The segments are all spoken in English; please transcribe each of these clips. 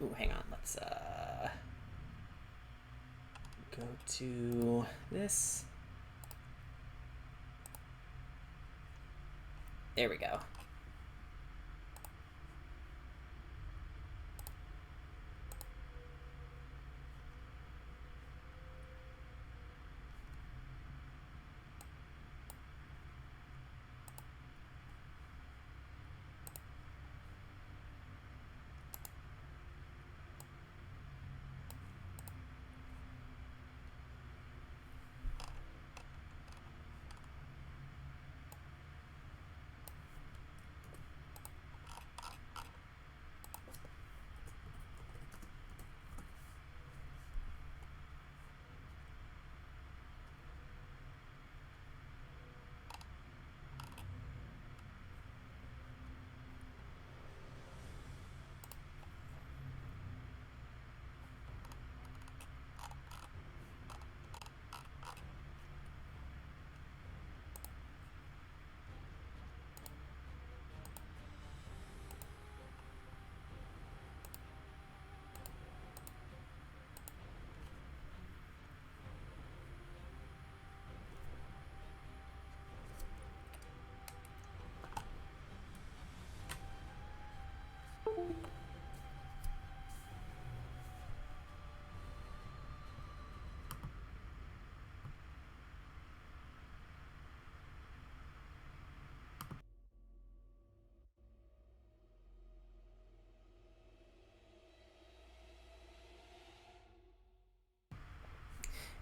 Ooh, hang on. Let's go to this. There we go.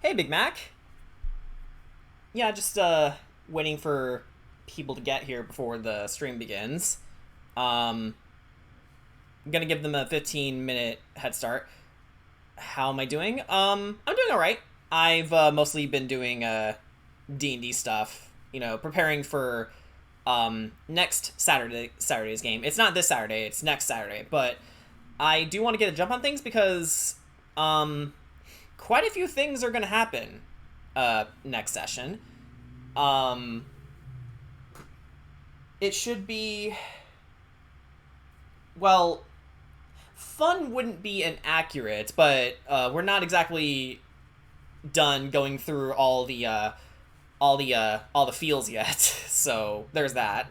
Hey, Big Mac. Yeah, just waiting for people to get here before the stream begins. I'm gonna give them a 15-minute head start. How am I doing? I'm doing all right. I've mostly been doing D&D stuff. You know, preparing for next Saturday's game. It's not this Saturday. It's next Saturday. But I do want to get a jump on things because quite a few things are gonna happen next session. It should be, well, fun wouldn't be inaccurate, but we're not exactly done going through all the feels yet. So there's that.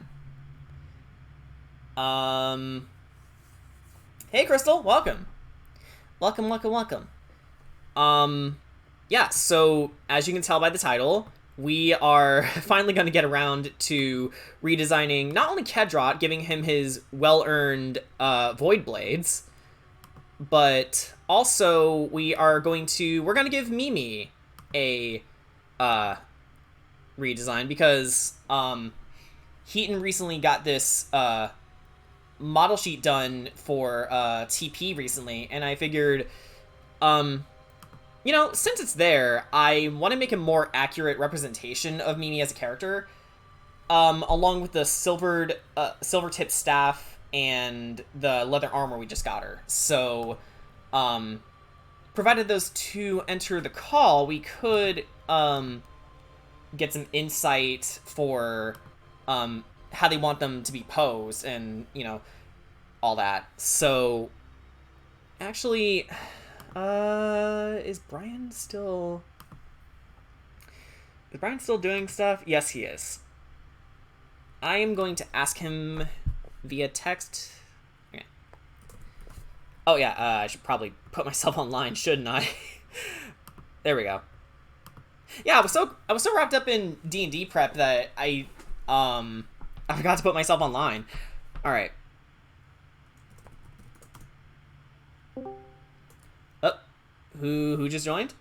Hey, Crystal, welcome. Welcome. Yeah, so as you can tell by the title, we are finally going to get around to redesigning not only Cedrot, giving him his well-earned Void Blades, but also we're going to give Mimi a redesign because Heaton recently got this model sheet done for TP recently, and I figured you know, since it's there, I want to make a more accurate representation of Mimi as a character, along with the silver tip staff and the leather armor we just got her. So, provided those two enter the call, we could get some insight for how they want them to be posed and, you know, all that. So, actually, is Brian still doing stuff? Yes, he is. I am going to ask him via text. Okay. Oh yeah, I should probably put myself online, shouldn't I? There we go. Yeah, I was so wrapped up in D&D prep that I forgot to put myself online. All right. Who just joined?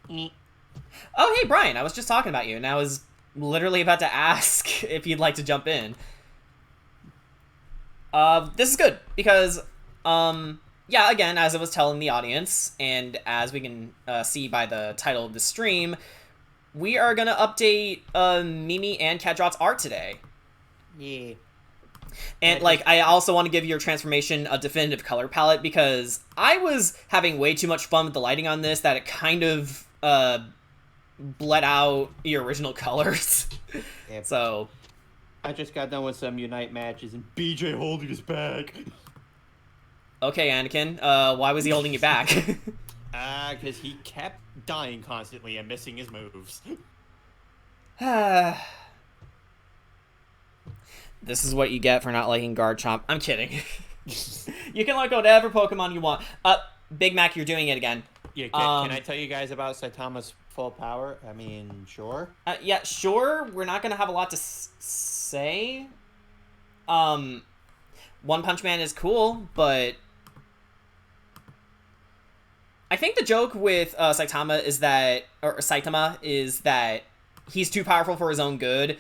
Oh, hey, Brian. I was just talking about you, and I was literally about to ask if you'd like to jump in. This is good, because, yeah, again, as I was telling the audience, and as we can see by the title of the stream, we are going to update Mimi and Cedrot's art today. Yeah. And, like, I also want to give your transformation a definitive color palette, because I was having way too much fun with the lighting on this that it kind of bled out your original colors. Yep. So, I just got done with some Unite matches, and BJ holding us back. Okay, Anakin. Why was he holding you back? Because he kept dying constantly and missing his moves. This is what you get for not liking Guard Chomp. I'm kidding. You can like whatever Pokemon you want. Big Mac, you're doing it again. Yeah, can I tell you guys about Saitama's full power? I mean, sure. Yeah, sure. We're not gonna have a lot to say. One Punch Man is cool, but I think the joke with Saitama is that he's too powerful for his own good,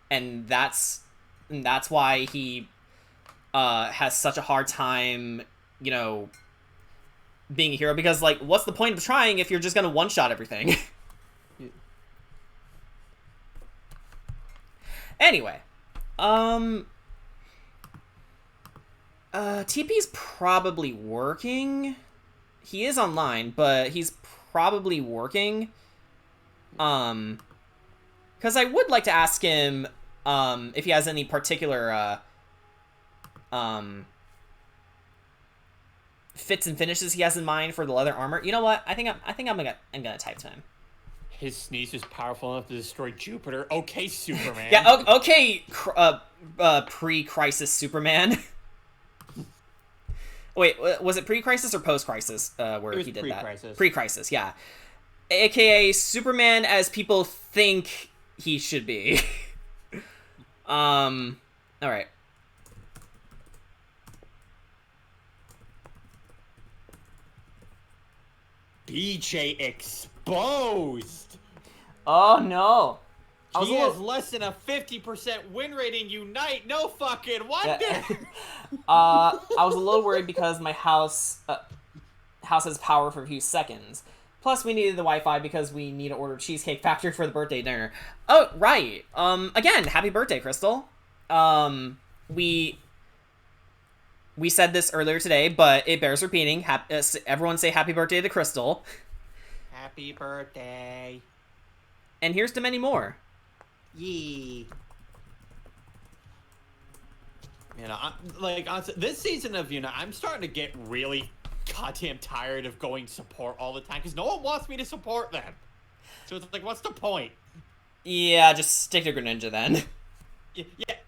and that's why he has such a hard time, you know, being a hero. Because, like, what's the point of trying if you're just gonna one-shot everything? Anyway, TP's probably working. He is online, but he's probably working. Because I would like to ask him, if he has any particular, fits and finishes he has in mind for the leather armor. You know what? I think I'm gonna type to him. His sneeze is powerful enough to destroy Jupiter. Okay, Superman. Yeah. Okay. Pre-crisis Superman. Wait, was it pre-crisis or post-crisis where he did that? Pre-crisis, yeah. AKA Superman as people think he should be. All right. BJ exposed. Oh no. He has less than a 50% win rate in Unite. No fucking wonder. I was a little worried because my house has power for a few seconds. Plus, we needed the Wi-Fi because we need to order Cheesecake Factory for the birthday dinner. Oh, right. Again, happy birthday, Crystal. We said this earlier today, but it bears repeating. Everyone say happy birthday to Crystal. Happy birthday. And here's to many more. Yee. You know, honestly, this season of I'm starting to get really goddamn tired of going support all the time because no one wants me to support them. So it's like, what's the point? Yeah, just stick to Greninja then. Yeah,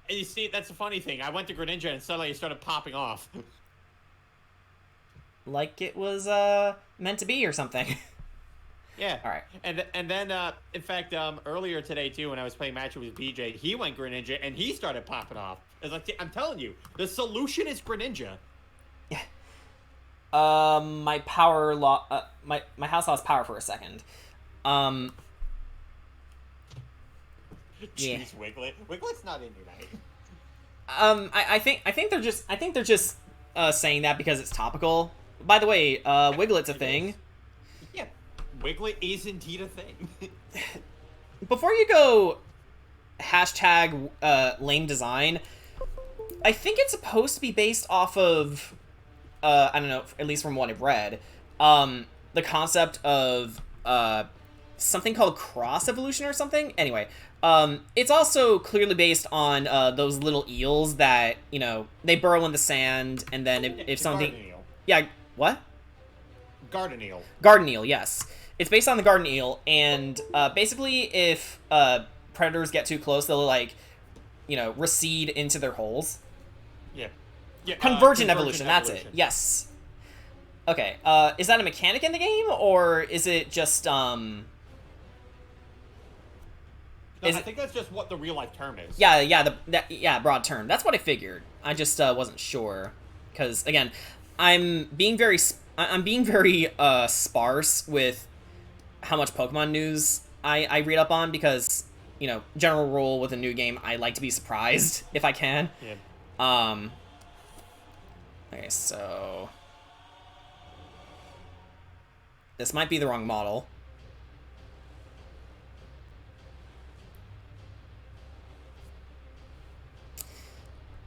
and you see, that's the funny thing. I went to Greninja and suddenly it started popping off. Like it was meant to be or something. Yeah. All right. And then in fact, earlier today too, when I was playing matches with BJ, he went Greninja and he started popping off. It's like, I'm telling you, the solution is Greninja. Yeah. My power my house lost power for a second. Jeez, Yeah. Wiglet's not in tonight. I think they're just saying that because it's topical. By the way, Wiglet's a thing. Yeah, Wiglet is indeed a thing. Before you go hashtag lame design, I think it's supposed to be based off of I don't know, at least from what I've read, the concept of something called cross evolution or something. Anyway, it's also clearly based on those little eels that, you know, they burrow in the sand, and then if something... Garden eel. Yeah, what? Garden eel. Garden eel, yes. It's based on the garden eel, and basically if predators get too close, they'll, like, you know, recede into their holes. Yeah, Convergent evolution, that's it. Yes. Okay, is that a mechanic in the game, or is it just, No, I think that's just what the real life term is. Yeah, broad term. That's what I figured. I just wasn't sure, because again, I'm being very sparse with how much Pokemon news I read up on, because, you know, general rule with a new game, I like to be surprised if I can. Yeah. Okay, so this might be the wrong model.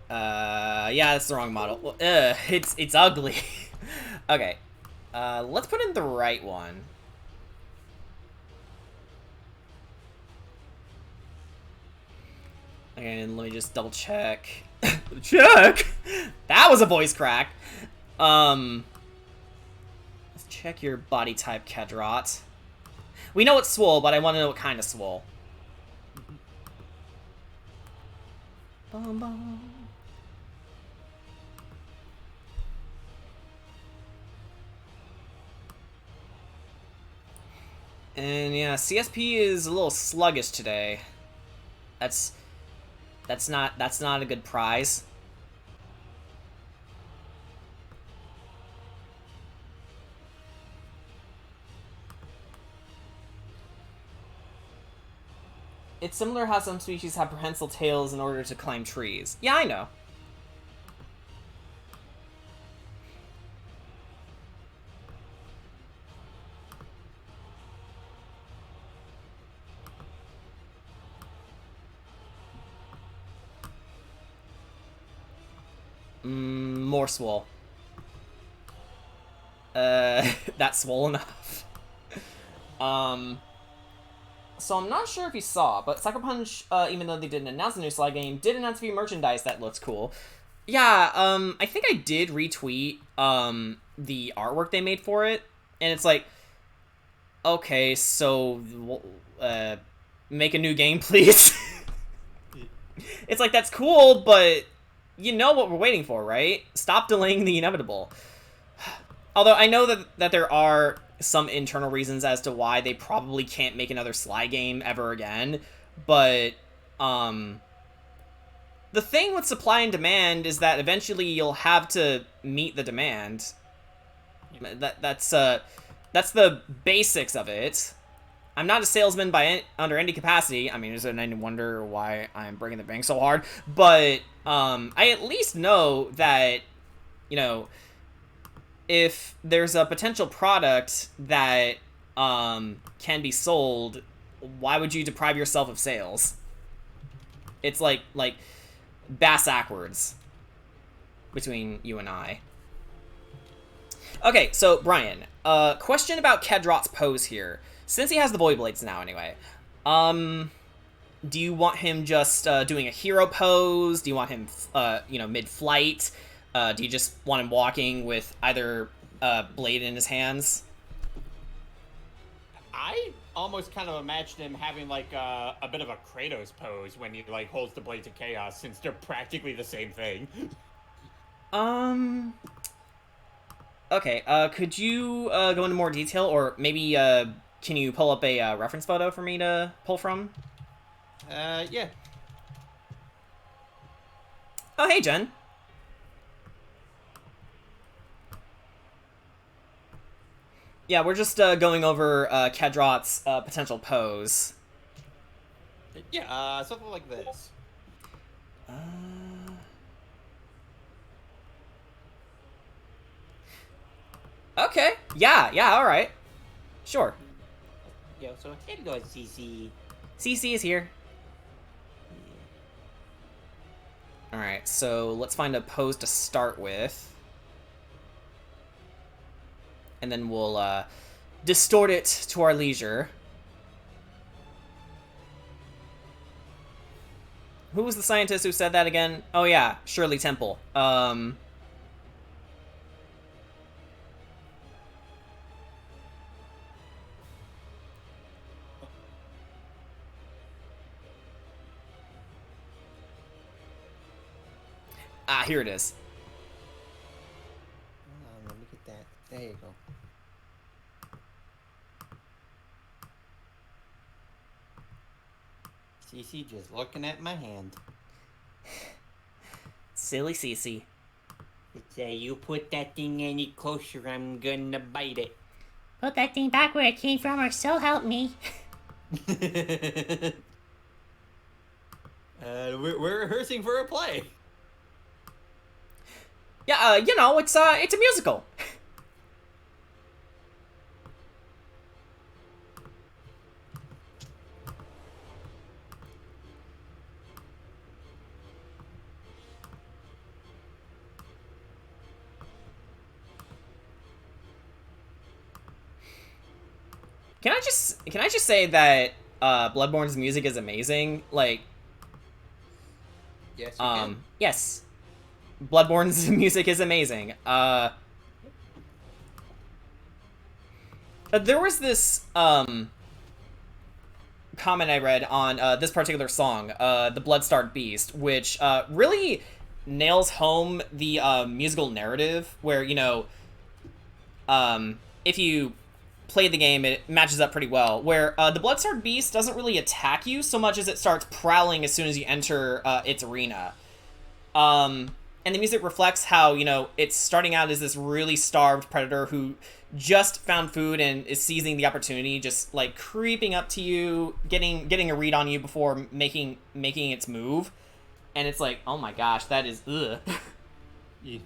Yeah, it's the wrong model. Well, it's ugly. Okay, let's put in the right one. And let me just double check. Check! That was a voice crack! Let's check your body type, Cedrot. We know it's swole, but I want to know what kind of swole. Bum, bum. And yeah, CSP is a little sluggish today. That's not a good prize. It's similar how some species have prehensile tails in order to climb trees. Yeah, I know. More swole. That's swole enough. So I'm not sure if you saw, but Sucker Punch, even though they didn't announce a new Sly game, did announce a few merchandise that looks cool. Yeah, I think I did retweet, the artwork they made for it, and it's like, okay, so, make a new game, please. It's like, that's cool, but you know what we're waiting for, right? Stop delaying the inevitable. Although I know that there are some internal reasons as to why they probably can't make another Sly game ever again, but the thing with supply and demand is that eventually you'll have to meet the demand. That's the basics of it. I'm not a salesman under any capacity. I mean, is it any wonder why I'm breaking the bank so hard? But I at least know that, you know, if there's a potential product that can be sold, why would you deprive yourself of sales? It's like bass backwards between you and I. Okay, so Brian, question about Cedrot's pose here. Since he has the Void Blades now, anyway, do you want him just doing a hero pose? Do you want him, you know, mid-flight? Do you just want him walking with either blade in his hands? I almost kind of imagined him having like a bit of a Kratos pose when he like holds the Blades of Chaos, since they're practically the same thing. Okay, could you go into more detail, or maybe can you pull up a reference photo for me to pull from? Yeah. Oh, hey, Jen. Yeah, we're just going over Cedrot's potential pose. Yeah, something like this. Okay. Yeah, alright. Sure. Yo, so hello, CC. CC is here. Alright, so let's find a pose to start with. And then we'll distort it to our leisure. Who was the scientist who said that again? Oh yeah, Shirley Temple. Ah, here it is. Let me get that. There you go. CC just looking at my hand. Silly CC. Say you put that thing any closer, I'm gonna bite it. Put that thing back where it came from, or so help me. We're rehearsing for a play. Yeah, you know, it's a musical. Can I just say that Bloodborne's music is amazing? Like, Yes, you can. Yes. Bloodborne's music is amazing. There was this, comment I read on, this particular song, The Blood-Starved Beast, which, really nails home the, musical narrative, where, you know, if you play the game, it matches up pretty well, where, the Blood-Starved Beast doesn't really attack you so much as it starts prowling as soon as you enter, its arena. And the music reflects how, you know, it's starting out as this really starved predator who just found food and is seizing the opportunity, just, like, creeping up to you, getting a read on you before making its move. And it's like, oh my gosh, that is, ugh. Yeah.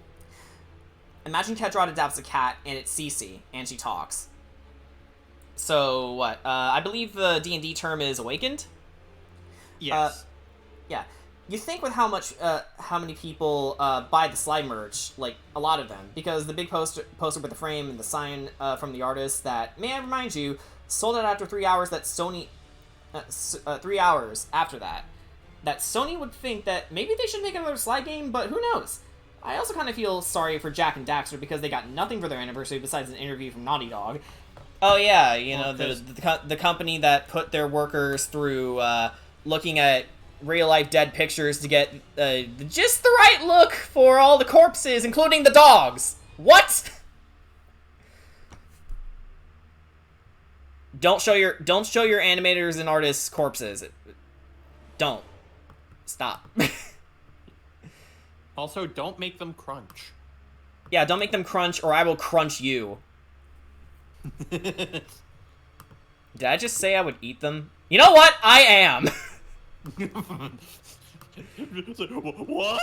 Imagine Cedrot adopts a cat, and it's Cece, and she talks. So, what? I believe the D&D term is awakened? Yes. Yeah. You think with how many people buy the slide merch, like, a lot of them, because the big poster with the frame and the sign from the artist that, may I remind you, sold out after 3 hours, that Sony, 3 hours after that Sony would think that maybe they should make another slide game, but who knows? I also kind of feel sorry for Jack and Daxter because they got nothing for their anniversary besides an interview from Naughty Dog. Oh yeah, you know, the company that put their workers through looking at real-life dead pictures to get just the right look for all the corpses, including the dogs. What? Don't show your animators and artists corpses. Don't. Stop. Also, don't make them crunch. Yeah, don't make them crunch or I will crunch you. Did I just say I would eat them? You know what? I am. What?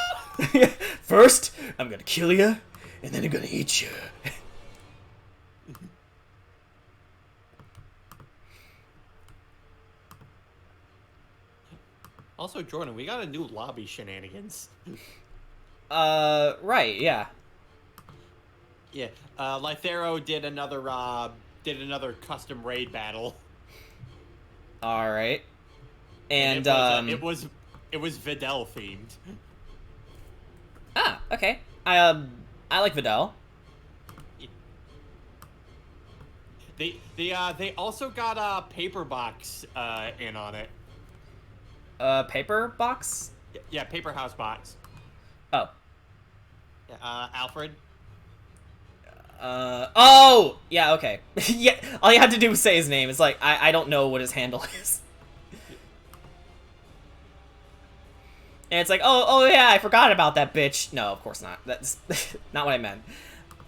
First, I'm gonna kill you, and then I'm gonna eat you. Also, Jordan, we got a new lobby shenanigans. Right, yeah. Yeah, Lythero did another custom raid battle. All right. And it was Videl themed. Ah, okay. I like Videl. They also got a paper box in on it. Paper box? Yeah, paper house box. Oh. Alfred. Oh! Yeah, okay. Yeah, all you had to do was say his name. It's like, I don't know what his handle is. And it's like, oh yeah, I forgot about that bitch. No, of course not. That's not what I meant.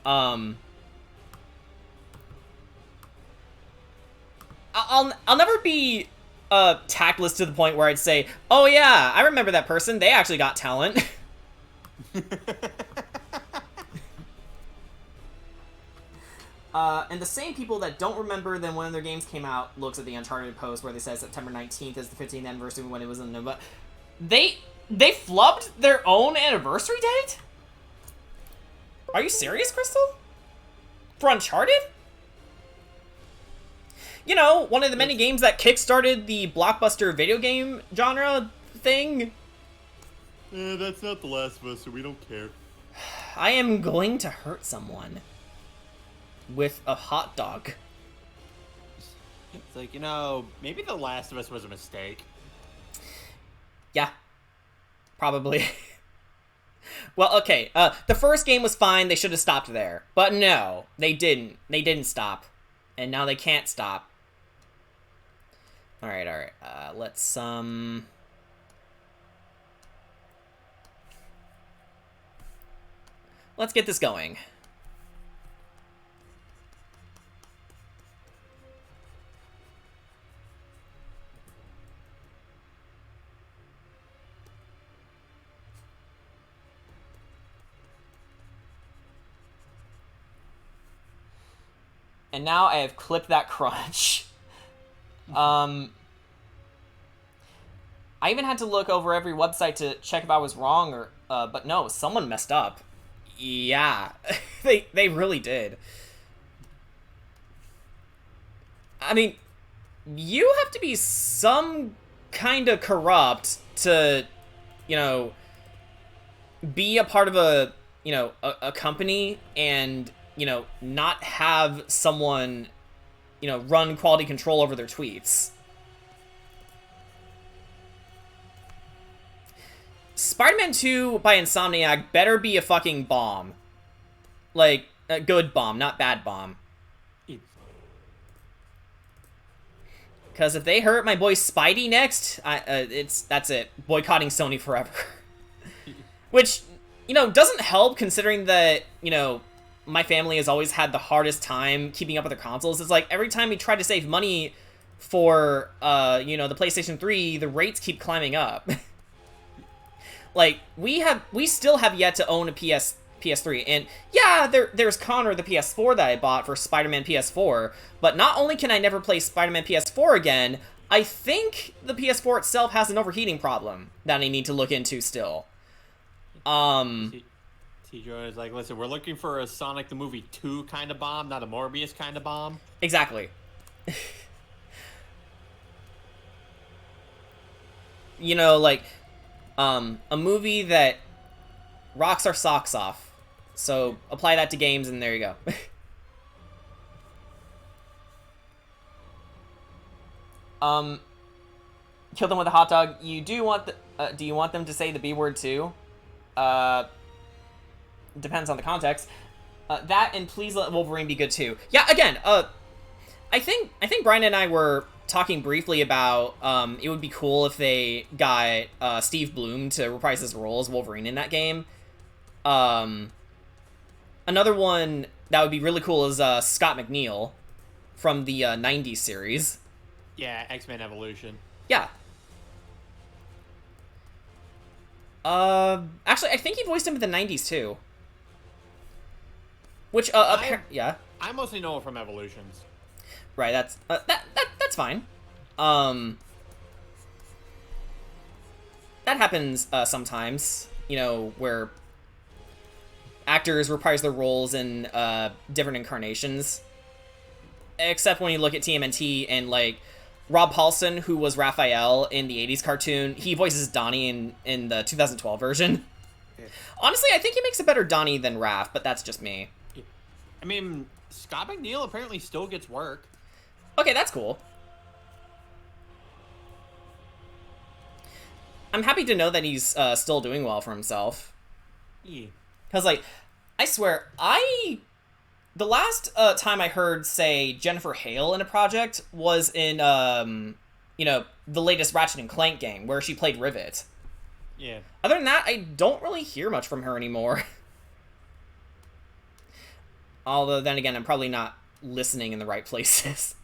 I'll never be tactless to the point where I'd say, oh yeah, I remember that person. They actually got talent. And the same people that don't remember then when their games came out looks at the Uncharted post where they said September 19th is the 15th anniversary when it was in November. They flubbed their own anniversary date? Are you serious, Crystal? For Uncharted? You know, one of the many games that kickstarted the blockbuster video game genre thing. That's not The Last of Us, so we don't care. I am going to hurt someone with a hot dog. It's like, you know, maybe The Last of Us was a mistake. Yeah. Probably. Well, okay, the first game was fine, they should have stopped there. But no, they didn't. They didn't stop. And now they can't stop. Alright, let's, let's get this going. And now I have clipped that crunch. I even had to look over every website to check if I was wrong or, but no, someone messed up. Yeah, they really did. I mean, you have to be some kind of corrupt to, you know, be a part of a, a company and, not have someone, run quality control over their tweets. Spider-Man 2 by Insomniac better be a fucking bomb. Like, a good bomb, not bad bomb. Because if they hurt my boy Spidey next, that's it. Boycotting Sony forever. Which, doesn't help considering that, my family has always had the hardest time keeping up with their consoles. It's like, every time we try to save money for, the PlayStation 3, the rates keep climbing up. Like, we still have yet to own a PS3, and yeah, there's Connor, the PS4 that I bought for Spider-Man PS4, but not only can I never play Spider-Man PS4 again, I think the PS4 itself has an overheating problem that I need to look into still. Cedrot is like, listen, we're looking for a Sonic the Movie 2 kind of bomb, not a Morbius kind of bomb. Exactly. Like, a movie that rocks our socks off. So, apply that to games, and there you go. Kill them with a hot dog. You do want do you want them to say the B word too? Depends on the context. That, and please let Wolverine be good too. Yeah, again, I think Brian and I were talking briefly about it would be cool if they got Steve Blum to reprise his role as Wolverine in that game. Another one that would be really cool is Scott McNeil from the 90s series. Yeah, X-Men Evolution. Yeah. Actually, I think he voiced him in the 90s too. Which, yeah. I mostly know him from Evolutions. Right, that's that's fine. That happens sometimes, where actors reprise their roles in different incarnations. Except when you look at TMNT and, like, Rob Paulson, who was Raphael in the 80s cartoon, he voices Donnie in the 2012 version. Yeah. Honestly, I think he makes a better Donnie than Raph, but that's just me. Yeah. I mean, Scott McNeil apparently still gets work. Okay, that's cool. I'm happy to know that he's still doing well for himself. Yeah. Because, like, I swear, the last time I heard, say, Jennifer Hale in a project was in, the latest Ratchet and Clank game, where she played Rivet. Yeah. Other than that, I don't really hear much from her anymore. Although, then again, I'm probably not listening in the right places.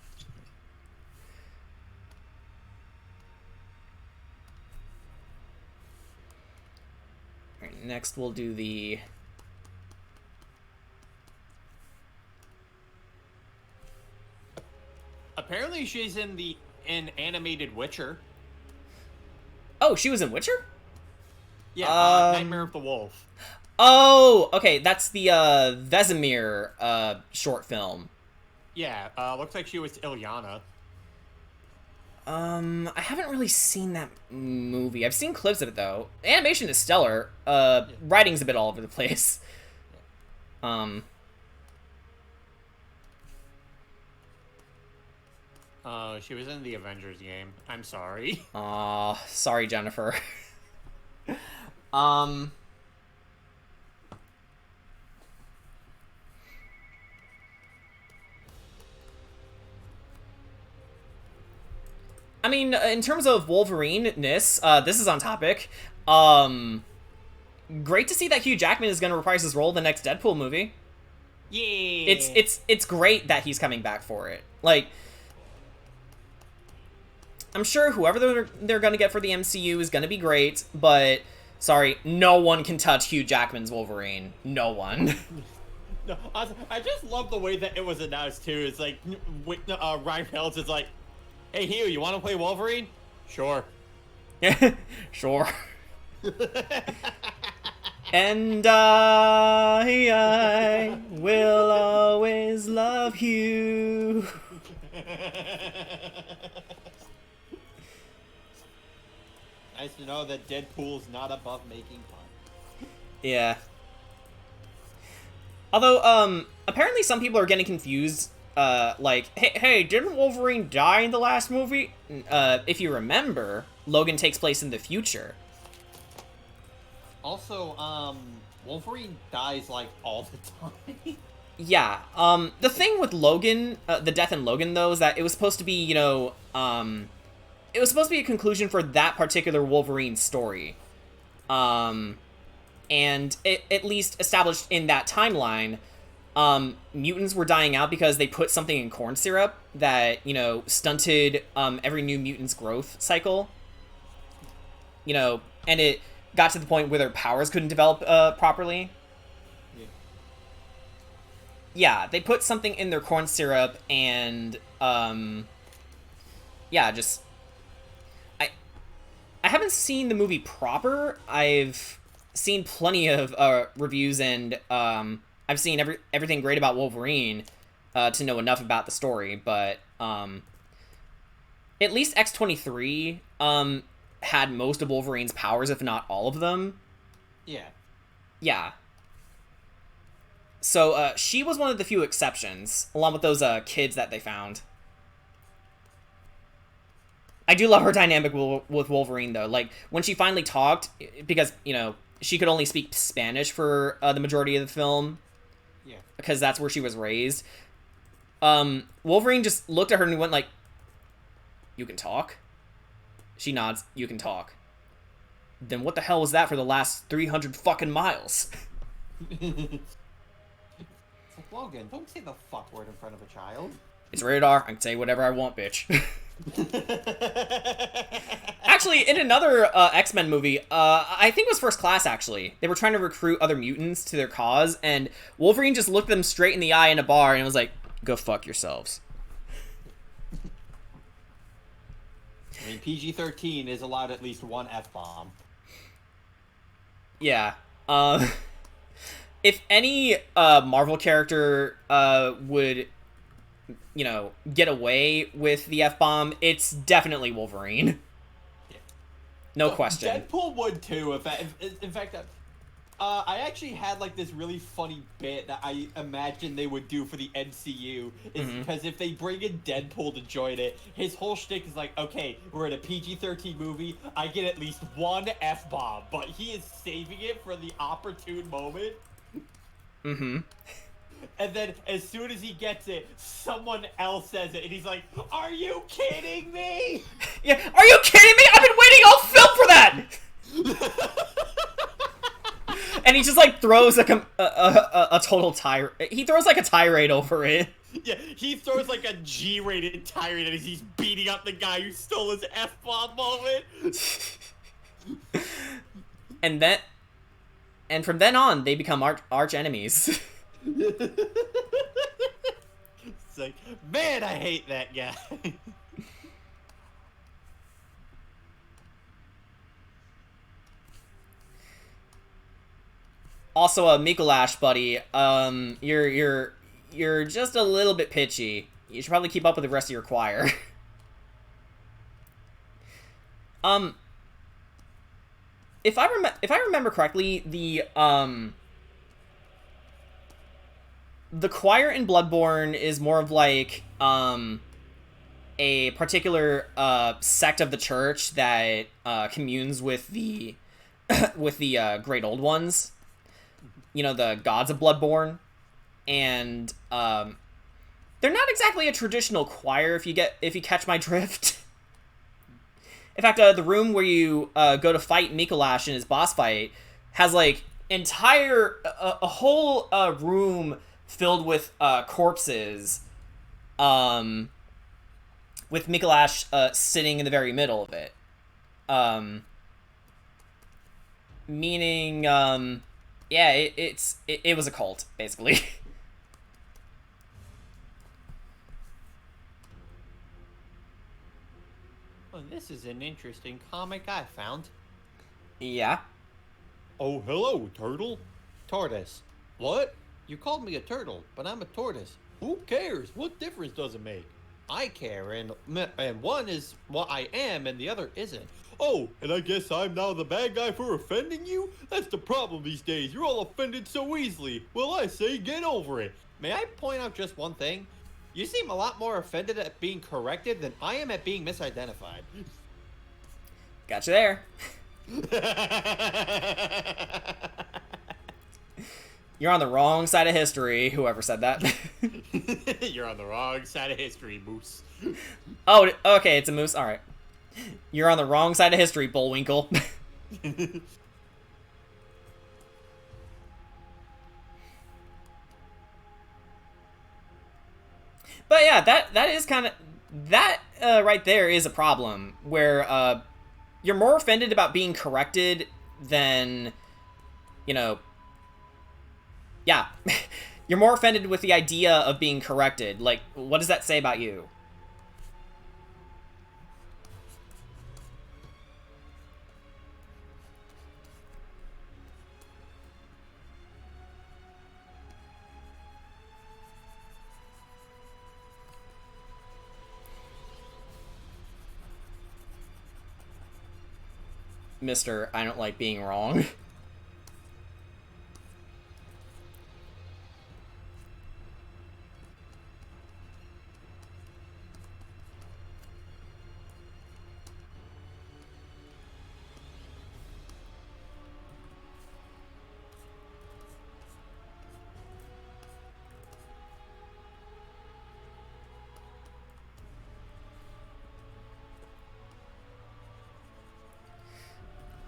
Alright, next we'll do the... Apparently she's in animated Witcher. Oh, she was in Witcher? Yeah, Nightmare of the Wolf. Oh, okay, that's the Vesemir short film. Yeah, looks like she was Ilyana. I haven't really seen that movie. I've seen clips of it though. Animation is stellar. Writing's a bit all over the place. She was in the Avengers game. I'm sorry. Aw, sorry, Jennifer. I mean, in terms of Wolverine-ness, this is on topic. Great to see that Hugh Jackman is going to reprise his role in the next Deadpool movie. Yeah. It's great that he's coming back for it. Like, I'm sure whoever they're going to get for the MCU is going to be great, but sorry, no one can touch Hugh Jackman's Wolverine. No one. No, I just love the way that it was announced too. It's like Ryan Reynolds is like, "Hey Hugh, you want to play Wolverine?" Sure. Sure. And I will always love you. Nice to know that Deadpool's not above making fun. Yeah. Although, apparently some people are getting confused. Like, hey, didn't Wolverine die in the last movie? If you remember, Logan takes place in the future. Also, Wolverine dies like all the time. Yeah. The thing with Logan, the death in Logan, though, is that it was supposed to be, you know, it was supposed to be a conclusion for that particular Wolverine story. And it at least established in that timeline, mutants were dying out because they put something in corn syrup that, you know, stunted every new mutant's growth cycle. You know, and it got to the point where their powers couldn't develop properly. Yeah, they put something in their corn syrup, and yeah, just I haven't seen the movie proper. I've seen plenty of reviews, and I've seen everything great about Wolverine to know enough about the story. But at least X-23 had most of Wolverine's powers, if not all of them. Yeah. Yeah. So, she was one of the few exceptions, along with those, kids that they found. I do love her dynamic with Wolverine, though. Like, when she finally talked, because, you know, she could only speak Spanish for the majority of the film. Yeah. Because that's where she was raised. Wolverine just looked at her and went like, "You can talk?" She nods, "You can talk." Then what the hell was that for the last 300 fucking miles? It's like, Logan, don't say the fuck word in front of a child. It's rated R. I can say whatever I want, bitch. Actually, in another X-Men movie, I think it was First Class, actually, they were trying to recruit other mutants to their cause, and Wolverine just looked them straight in the eye in a bar and was like, "Go fuck yourselves." I mean, PG-13 is allowed at least one F-bomb. Yeah. If any Marvel character would, you know, get away with the F-bomb, it's definitely Wolverine. Yeah. No question. Deadpool would too. In fact, I actually had like this really funny bit that I imagine they would do for the MCU is because if they bring in Deadpool to join it, his whole shtick is like, okay, we're in a PG-13 movie, I get at least one F-bomb, but he is saving it for the opportune moment. Mm-hmm. And then as soon as he gets it, someone else says it, and he's like, "Are you kidding me?" Yeah, are you kidding me? I've been waiting all film for that! And he just, like, throws a total tirade. He throws, like, a tirade over it. Yeah, he throws, like, a G-rated tirade as he's beating up the guy who stole his F-bomb moment. And from then on, they become arch enemies. It's like, man, I hate that guy. Also, Mikolash, buddy, you're just a little bit pitchy. You should probably keep up with the rest of your choir. If I remember correctly, the choir in Bloodborne is more of like a particular sect of the church that communes with the with the Great Old Ones. You know, the gods of Bloodborne, and they're not exactly a traditional choir if you catch my drift. In fact, the room where you go to fight Mikolash in his boss fight has like a whole room filled with corpses, with Mikolash sitting in the very middle of it. Meaning, yeah, it was a cult, basically. Well, this is an interesting comic I found. Yeah. Oh, hello, turtle. Tortoise. What? You called me a turtle, but I'm a tortoise. Who cares? What difference does it make? I care, and one is what I am, and the other isn't. Oh, and I guess I'm now the bad guy for offending you? That's the problem these days. You're all offended so easily. Well, I say get over it. May I point out just one thing? You seem a lot more offended at being corrected than I am at being misidentified. Gotcha there. You're on the wrong side of history, whoever said that. You're on the wrong side of history, Moose. Oh, okay, it's a moose. All right. You're on the wrong side of history, Bullwinkle. But yeah, that is kind of that right there is a problem where you're more offended about being corrected than, you know, yeah. You're more offended with the idea of being corrected. Like, what does that say about you? Mr. I don't like being wrong.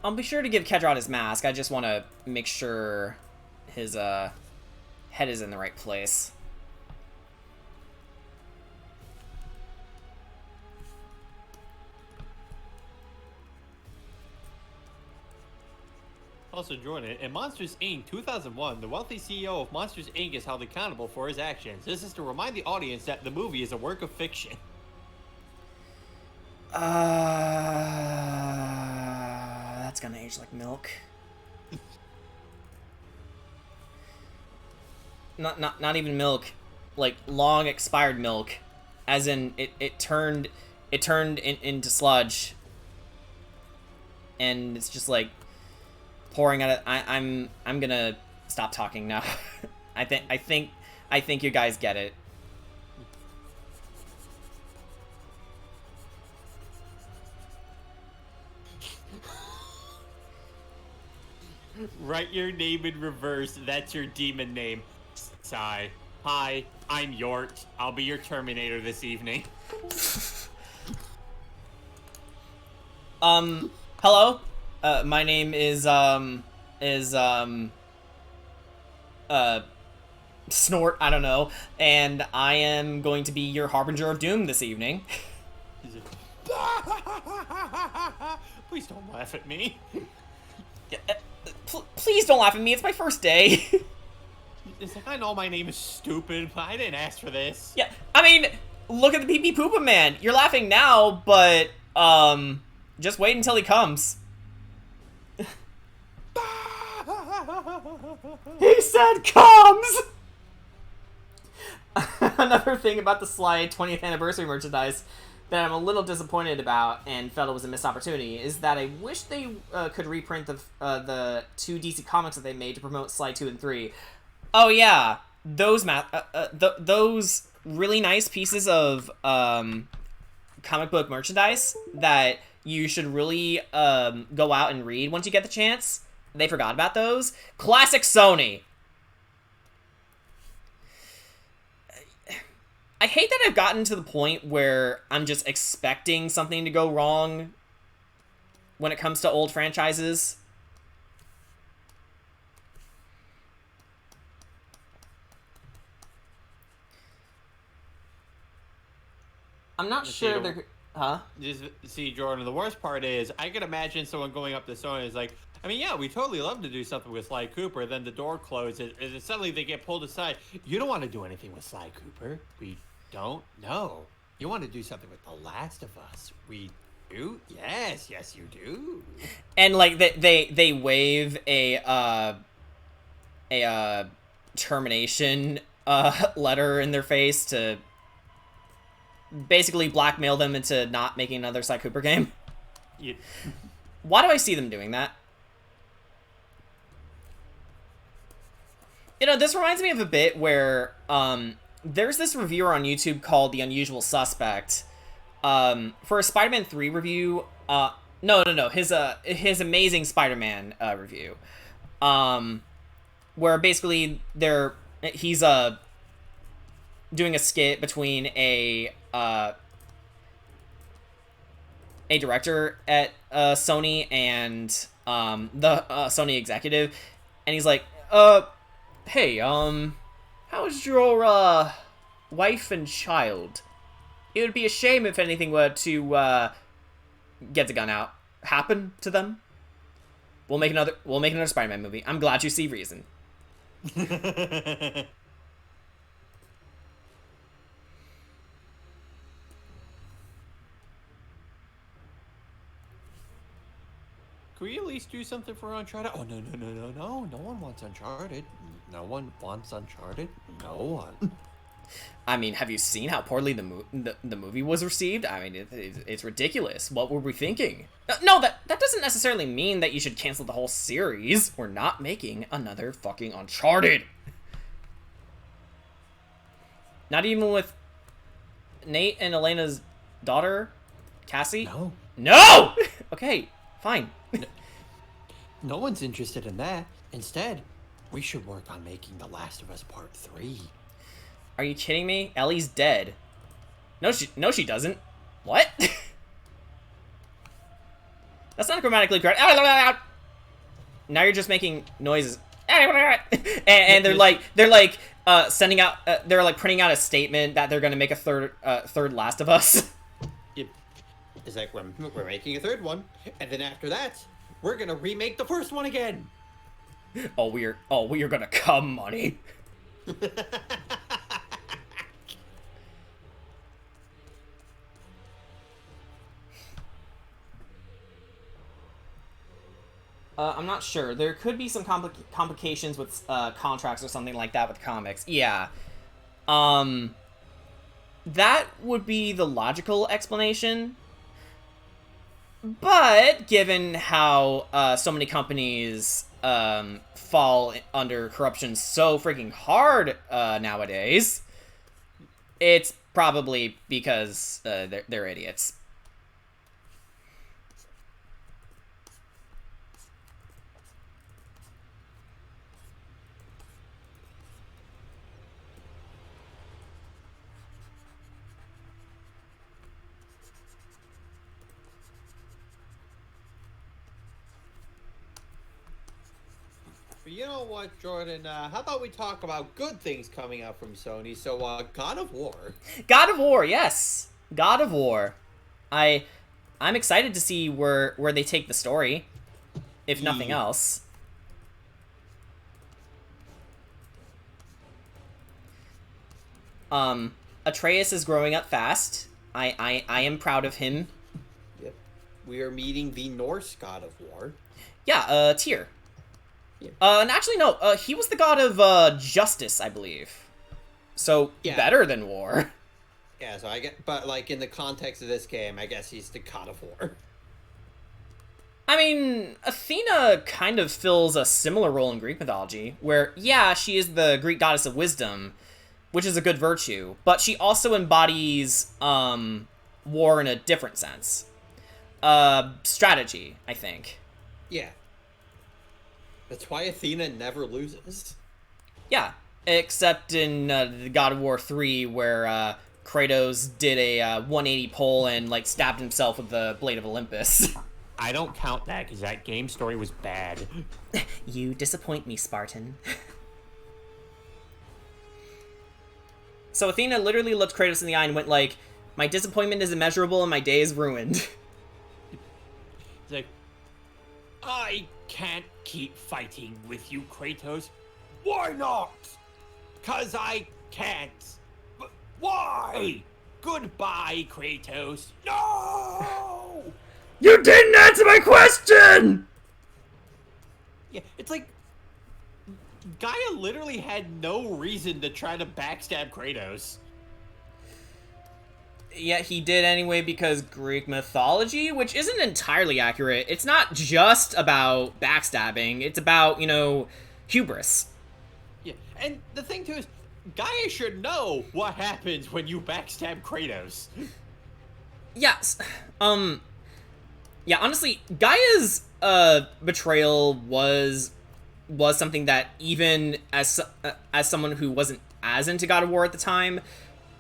I'll be sure to give Cedrot his mask. I just want to make sure his head is in the right place. Also join it. In Monsters Inc. 2001, the wealthy CEO of Monsters Inc. is held accountable for his actions. This is to remind the audience that the movie is a work of fiction. That's gonna age like milk. Not even milk, like long expired milk, as in it turned into sludge, and it's just like pouring out of. I'm gonna stop talking now. I think you guys get it. Write your name in reverse. That's your demon name. Sigh. Hi, I'm Yort. I'll be your Terminator this evening. Hello. My name is Snort. I don't know, and I am going to be your harbinger of doom this evening. Please don't laugh at me. Please don't laugh at me. It's my first day. It's like, I know my name is stupid, but I didn't ask for this. Yeah, I mean, look at the pee-pee poopa man. You're laughing now, but just wait until he comes. He said comes. Another thing about the Sly 20th anniversary merchandise that I'm a little disappointed about and felt it was a missed opportunity is that I wish they could reprint the two DC comics that they made to promote Sly 2 and 3. Oh yeah, those those really nice pieces of comic book merchandise that you should really go out and read once you get the chance. They forgot about those. Classic Sony. I hate that I've gotten to the point where I'm just expecting something to go wrong when it comes to old franchises. I'm not sure they're... Huh? See, Jordan, the worst part is, I can imagine someone going up to Sony and is like, I mean, yeah, we totally love to do something with Sly Cooper. Then the door closes, and suddenly they get pulled aside. You don't want to do anything with Sly Cooper. We don't know. You want to do something with The Last of Us. We do? Yes, you do. And, like, they wave a termination letter in their face to basically blackmail them into not making another Cy Cooper game. Yeah. Why do I see them doing that? You know, this reminds me of a bit where there's this reviewer on YouTube called The Unusual Suspect. For a Spider-Man 3 review, no, his Amazing Spider-Man review, where basically he's doing a skit between a director at Sony and the Sony executive, and he's like, hey, how's your wife and child? It would be a shame if anything were to get the gun out, happen to them. We'll make another Spider-Man movie. I'm glad you see reason. Can we at least do something for Uncharted? Oh, no. No one wants Uncharted. No one wants Uncharted. No one. I mean, have you seen how poorly the movie was received? I mean, it's ridiculous. What were we thinking? No, that doesn't necessarily mean that you should cancel the whole series. We're not making another fucking Uncharted. Not even with Nate and Elena's daughter, Cassie? No. No! Okay, fine. No one's interested in that. Instead, we should work on making The Last of Us Part 3. Are you kidding me? Ellie's dead. No, she doesn't. What? That's not grammatically correct. Now you're just making noises. And they're like sending out. They're like printing out a statement that they're gonna make a third Last of Us. It's like we're making a third one, and then after that, we're gonna remake the first one again. We are gonna come money. I'm not sure. There could be some complications with contracts or something like that with comics. Yeah. That would be the logical explanation. But given how so many companies fall under corruption so freaking hard nowadays, it's probably because they're idiots. You know what, Jordan? How about we talk about good things coming out from Sony? So, God of War. God of War, yes. God of War. I'm excited to see where they take the story, if nothing else. Atreus is growing up fast. I am proud of him. Yep. We are meeting the Norse God of War. Yeah, Tyr. And actually, no, he was the god of justice, I believe. So, yeah. Better than war. Yeah, so but like in the context of this game, I guess he's the god of war. I mean, Athena kind of fills a similar role in Greek mythology, where, yeah, she is the Greek goddess of wisdom, which is a good virtue, but she also embodies, war in a different sense. Strategy, I think. Yeah. That's why Athena never loses. Yeah, except in the God of War 3, where Kratos did a 180 pull and like stabbed himself with the blade of Olympus. I don't count that because that game story was bad. You disappoint me, Spartan. So Athena literally looked Kratos in the eye and went like, "My disappointment is immeasurable and my day is ruined." It's like, I can't keep fighting with you, Kratos. Why not? 'Cause I can't. But why? Goodbye, Kratos. No! You didn't answer my question! Yeah, it's like Gaia literally had no reason to try to backstab Kratos. yet he did anyway because Greek mythology, which isn't entirely accurate. It's not just about backstabbing. It's about, hubris. Yeah, and the thing too is, Gaia should know what happens when you backstab Kratos. Yes. Yeah, honestly, Gaia's betrayal was something that even as someone who wasn't as into God of War at the time,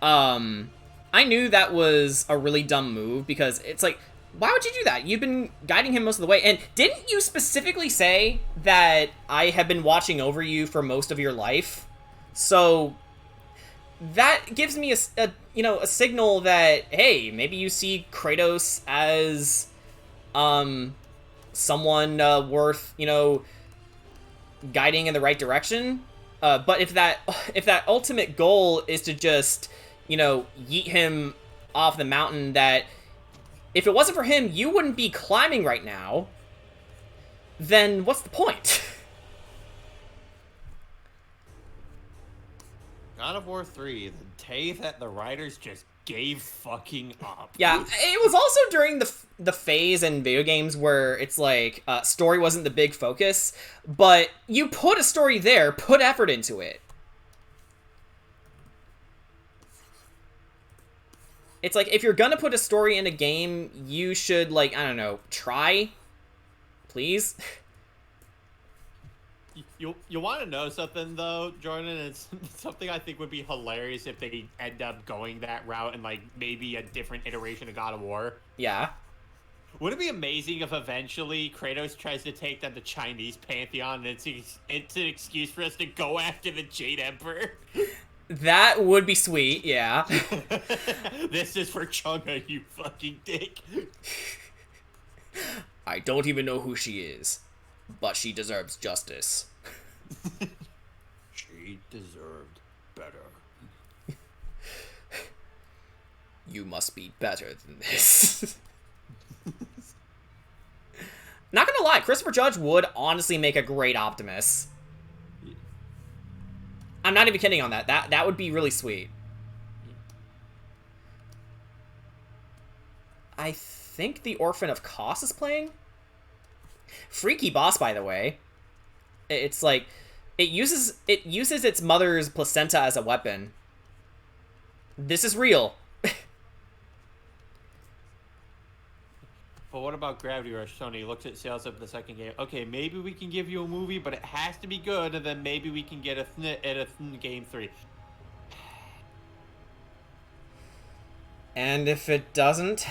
I knew that was a really dumb move because it's like, why would you do that? You've been guiding him most of the way, and didn't you specifically say that I have been watching over you for most of your life? So that gives me a signal that, hey, maybe you see Kratos as someone worth guiding in the right direction. But if that ultimate goal is to just yeet him off the mountain, that if it wasn't for him you wouldn't be climbing right now, then what's the point? God of War 3, the day that the writers just gave fucking up. Yeah, it was also during the phase in video games where it's like story wasn't the big focus, but you put a story there, put effort into it. It's like, if you're gonna put a story in a game, you should, like, I don't know, try, please. You want to know something though, Jordan? It's something I think would be hilarious if they end up going that route and like maybe a different iteration of God of War. Yeah. Would it be amazing if eventually Kratos tries to take down the Chinese pantheon and it's an excuse for us to go after the Jade Emperor? That would be sweet, yeah. This is for Chunga, you fucking dick. I don't even know who she is, but she deserves justice. She deserved better. You must be better than this. Not gonna lie, Christopher Judge would honestly make a great Optimus. I'm not even kidding on that. That would be really sweet. I think the Orphan of Kos is playing. Freaky boss, by the way. It's like, it uses its mother's placenta as a weapon. This is real. But what about Gravity Rush? Sony looks at sales of the second game. Okay, maybe we can give you a movie, but it has to be good, and then maybe we can get a game 3. And if it doesn't,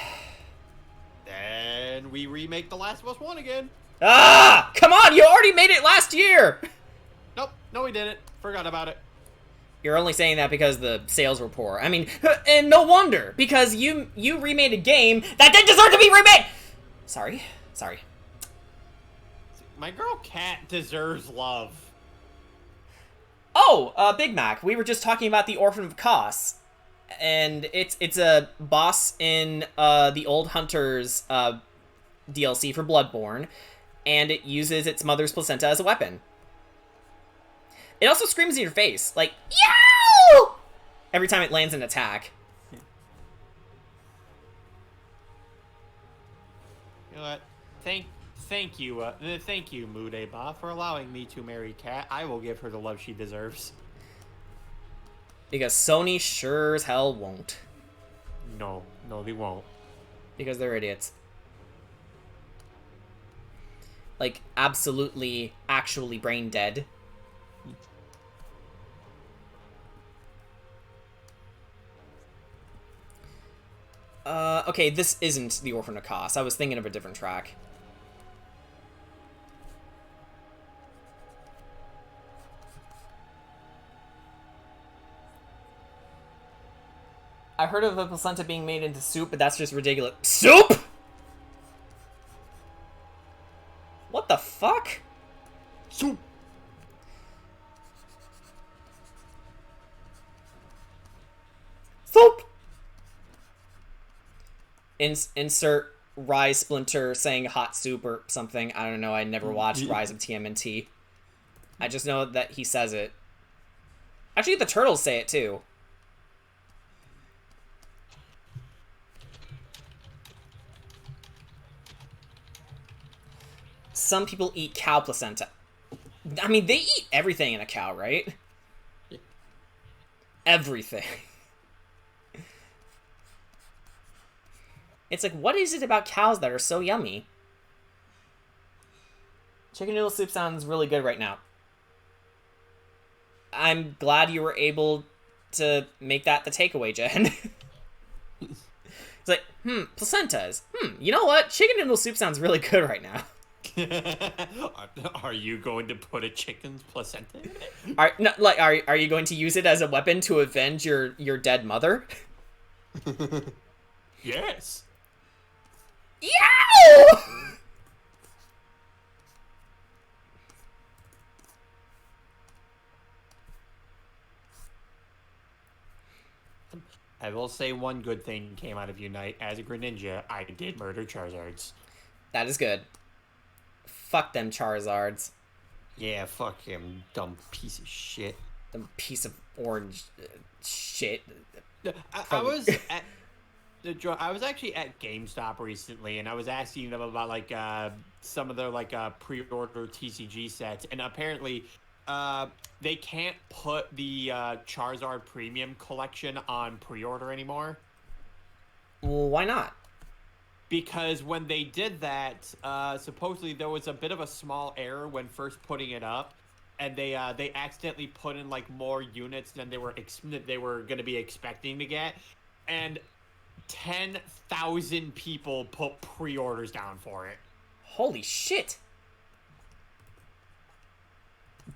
then we remake The Last of Us 1 again. ah, come on! You already made it last year. Nope, no, we didn't. Forgot about it. You're only saying that because the sales were poor. I mean, and no wonder, because you remade a game that didn't deserve to be remade. Sorry. My girl Cat deserves love. Oh, Big Mac. We were just talking about the Orphan of Kos, and it's a boss in the Old Hunters DLC for Bloodborne, and it uses its mother's placenta as a weapon. It also screams in your face, like, yow! Every time it lands an attack. You know what? Thank you, Mudeba, for allowing me to marry Cat. I will give her the love she deserves. Because Sony sure as hell won't. No, they won't. Because they're idiots. Like, absolutely, actually brain dead. Okay, this isn't the Orphan of Kos. I was thinking of a different track. I heard of a placenta being made into soup, but that's just ridiculous. Soup?! What the fuck? Soup! Soup! Insert Rise Splinter saying hot soup or something. I don't know. I never watched Rise of TMNT. I just know that he says it. Actually, the turtles say it too. some people eat cow placenta. I mean, they eat everything in a cow, right? Yeah. Everything. It's like, what is it about cows that are so yummy? Chicken noodle soup sounds really good right now. I'm glad you were able to make that the takeaway, Jen. It's like, placentas. You know what? Chicken noodle soup sounds really good right now. Are you going to put a chicken's placenta in it? Are you going to use it as a weapon to avenge your dead mother? Yes. Yow! I will say one good thing came out of Unite. As a Greninja, I did murder Charizards. That is good. Fuck them Charizards. Yeah, fuck him, dumb piece of shit. The piece of orange shit. I was at I was actually at GameStop recently, and I was asking them about like some of their like pre-order TCG sets, and apparently they can't put the Charizard Premium Collection on pre-order anymore. Well, why not? Because when they did that, supposedly there was a bit of a small error when first putting it up, and they accidentally put in like more units than they were going to be expecting to get, and 10,000 people put pre-orders down for it. Holy shit!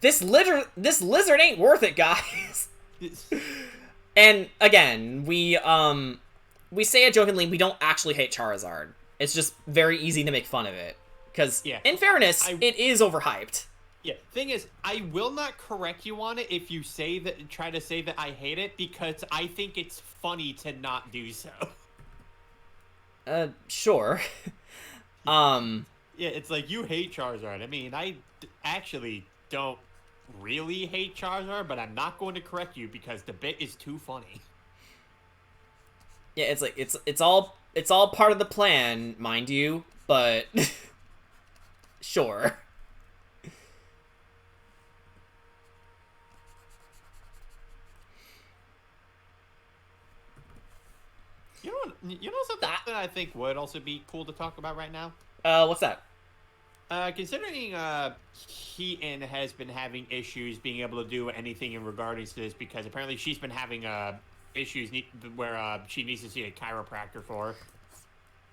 This lizard ain't worth it, guys. And again, we say it jokingly, we don't actually hate Charizard. It's just very easy to make fun of it. Because, in fairness, it is overhyped. Yeah, thing is, I will not correct you on it if you try to say that I hate it, because I think it's funny to not do so. Sure. Yeah, it's like, you hate Charizard. I mean, I actually don't really hate Charizard, but I'm not going to correct you because the bit is too funny. Yeah, it's like it's all part of the plan, mind you, but sure. You know something that I think would also be cool to talk about right now? What's that? Considering Keaton has been having issues being able to do anything in regards to this, because apparently she's been having issues where she needs to see a chiropractor for.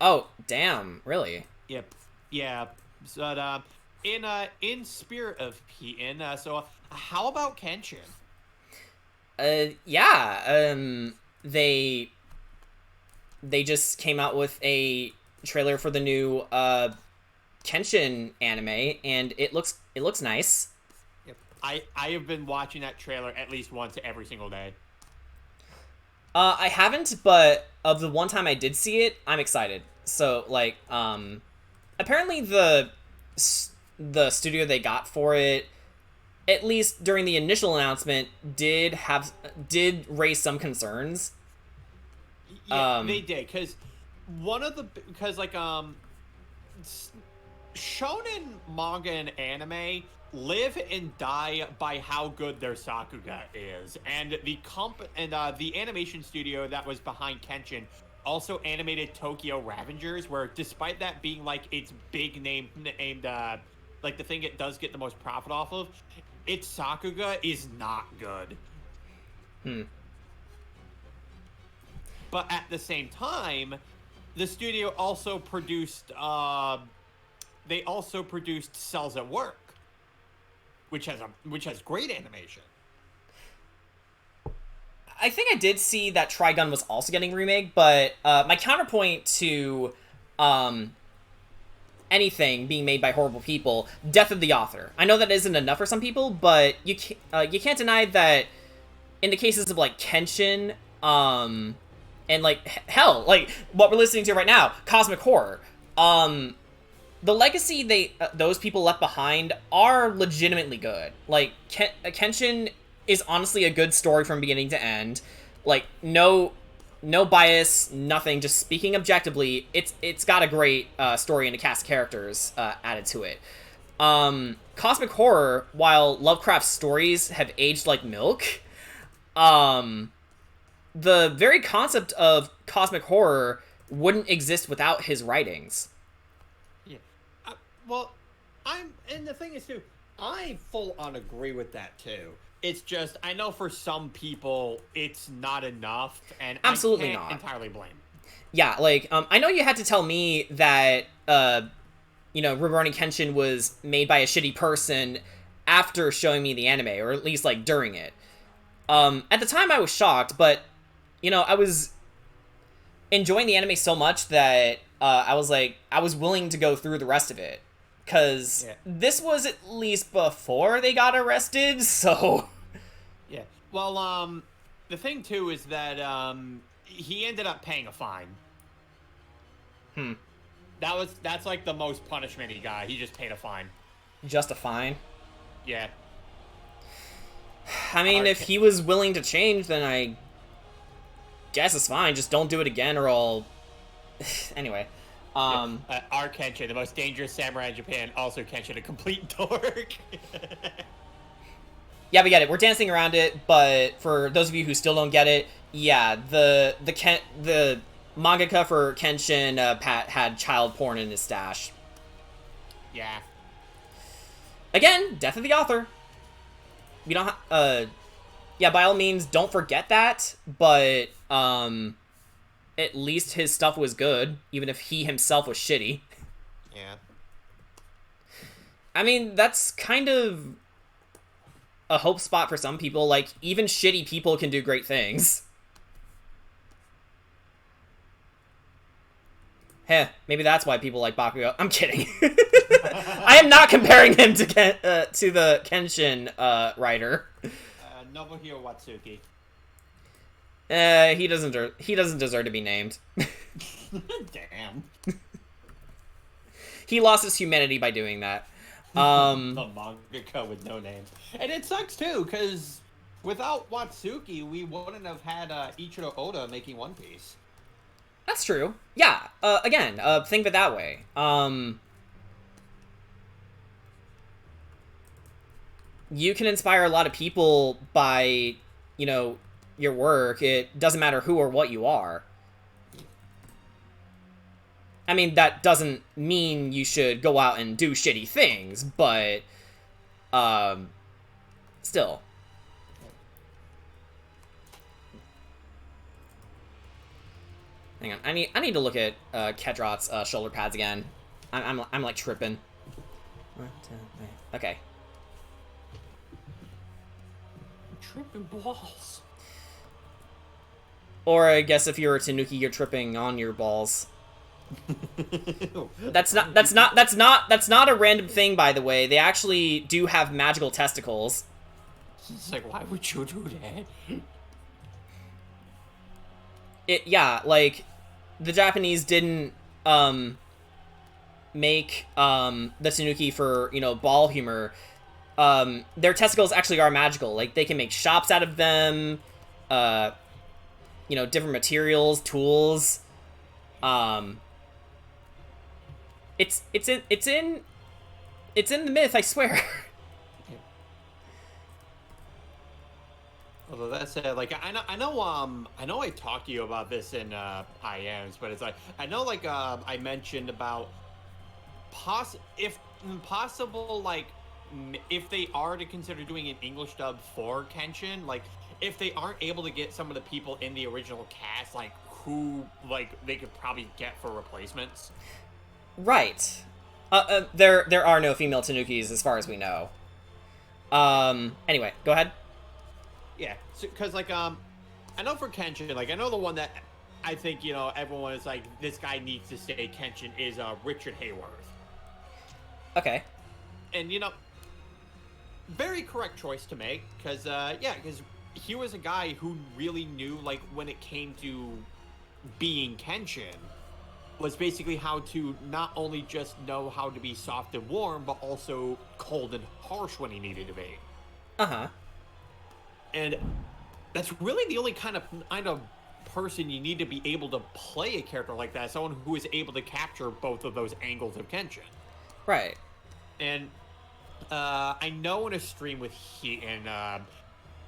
Oh, damn! Really? Yep. Yeah. But in spirit of Keaton, so how about Kenshin? Yeah. They just came out with a trailer for the new Kenshin anime, and it looks nice. Yep. I have been watching that trailer at least once every single day. I haven't, but of the one time I did see it, I'm excited. So, like, apparently the studio they got for it, at least during the initial announcement, did raise some concerns. Yeah, they did, because shonen manga and anime live and die by how good their Sakuga is, and the animation studio that was behind Kenshin also animated Tokyo Revengers, where despite that being like its big name aimed like the thing it does get the most profit off of, its Sakuga is not good. But at the same time, the studio also produced Cells at Work, which has great animation. I think I did see that Trigun was also getting remade, but my counterpoint to anything being made by horrible people, death of the author. I know that isn't enough for some people, but you can't deny that in the cases of like Kenshin, and like hell, like what we're listening to right now, Cosmic Horror, the legacy those people left behind are legitimately good. Like Kenshin is honestly a good story from beginning to end. Like no no bias, nothing. Just speaking objectively, it's got a great story and a cast of characters added to it. Cosmic horror, while Lovecraft's stories have aged like milk, the very concept of cosmic horror wouldn't exist without his writings. Yeah. Well, and the thing is too, I full on agree with that too. It's just, I know for some people it's not enough, and Absolutely I can't not. entirely blame. Yeah, like, I know you had to tell me that, Rurouni Kenshin was made by a shitty person after showing me the anime, or at least, like, during it. At the time I was shocked, but, I was enjoying the anime so much that, I was willing to go through the rest of it. Because this was at least before they got arrested, so... Yeah. Well, the thing, too, is that, he ended up paying a fine. That's, like, the most punishment he got. He just paid a fine. Just a fine? Yeah. I mean, if he was willing to change, then I guess it's fine. Just don't do it again, or I'll... Anyway... our Kenshin, the most dangerous samurai in Japan, also Kenshin, a complete dork. Yeah, we get it. We're dancing around it, but for those of you who still don't get it, yeah, the mangaka for Kenshin had child porn in his stash. Yeah. Again, death of the author. We don't. Yeah, by all means, don't forget that. But at least his stuff was good, even if he himself was shitty. Yeah. I mean, that's kind of a hope spot for some people. Like, even shitty people can do great things. Heh, maybe that's why people like Bakugo. I'm kidding. I am not comparing him to the Kenshin writer. Nobuhiro Watsuki. He doesn't deserve to be named. Damn. He lost his humanity by doing that. The mangaka with no name. And it sucks too, because without Watsuki, we wouldn't have had Ichiro Oda making One Piece. That's true. Yeah. Again, think of it that way. You can inspire a lot of people by, your work. It doesn't matter who or what you are. I mean, that doesn't mean you should go out and do shitty things, but, still. Hang on, I need to look at Cedrot's shoulder pads again. I'm like tripping. 1, 2, 3. Okay. Tripping balls. Or I guess if you're a Tanuki, you're tripping on your balls. That's not a random thing, by the way. They actually do have magical testicles. It's like, why would you do that? Yeah, like, the Japanese didn't make the Tanuki for, ball humor. Their testicles actually are magical. Like, they can make shops out of them, different materials, tools. It's in the myth, I swear. Although that said, like, I know I talked to you about this in IMs, but it's like, I know, like, I mentioned about if possible, like, if they are to consider doing an English dub for Kenshin, like, if they aren't able to get some of the people in the original cast, like, who, like, they could probably get for replacements. Right. There are no female Tanukis as far as we know. Anyway, go ahead. Yeah, because, like, I know for Kenshin, like, I know the one that I think, everyone is like, this guy needs to stay Kenshin is Richard Hayworth. Okay. And, very correct choice to make, because, because he was a guy who really knew, like, when it came to being Kenshin, was basically how to not only just know how to be soft and warm, but also cold and harsh when he needed to be. Uh-huh. And that's really the only kind of person you need to be able to play a character like that, someone who is able to capture both of those angles of Kenshin. Right. And I know in a stream with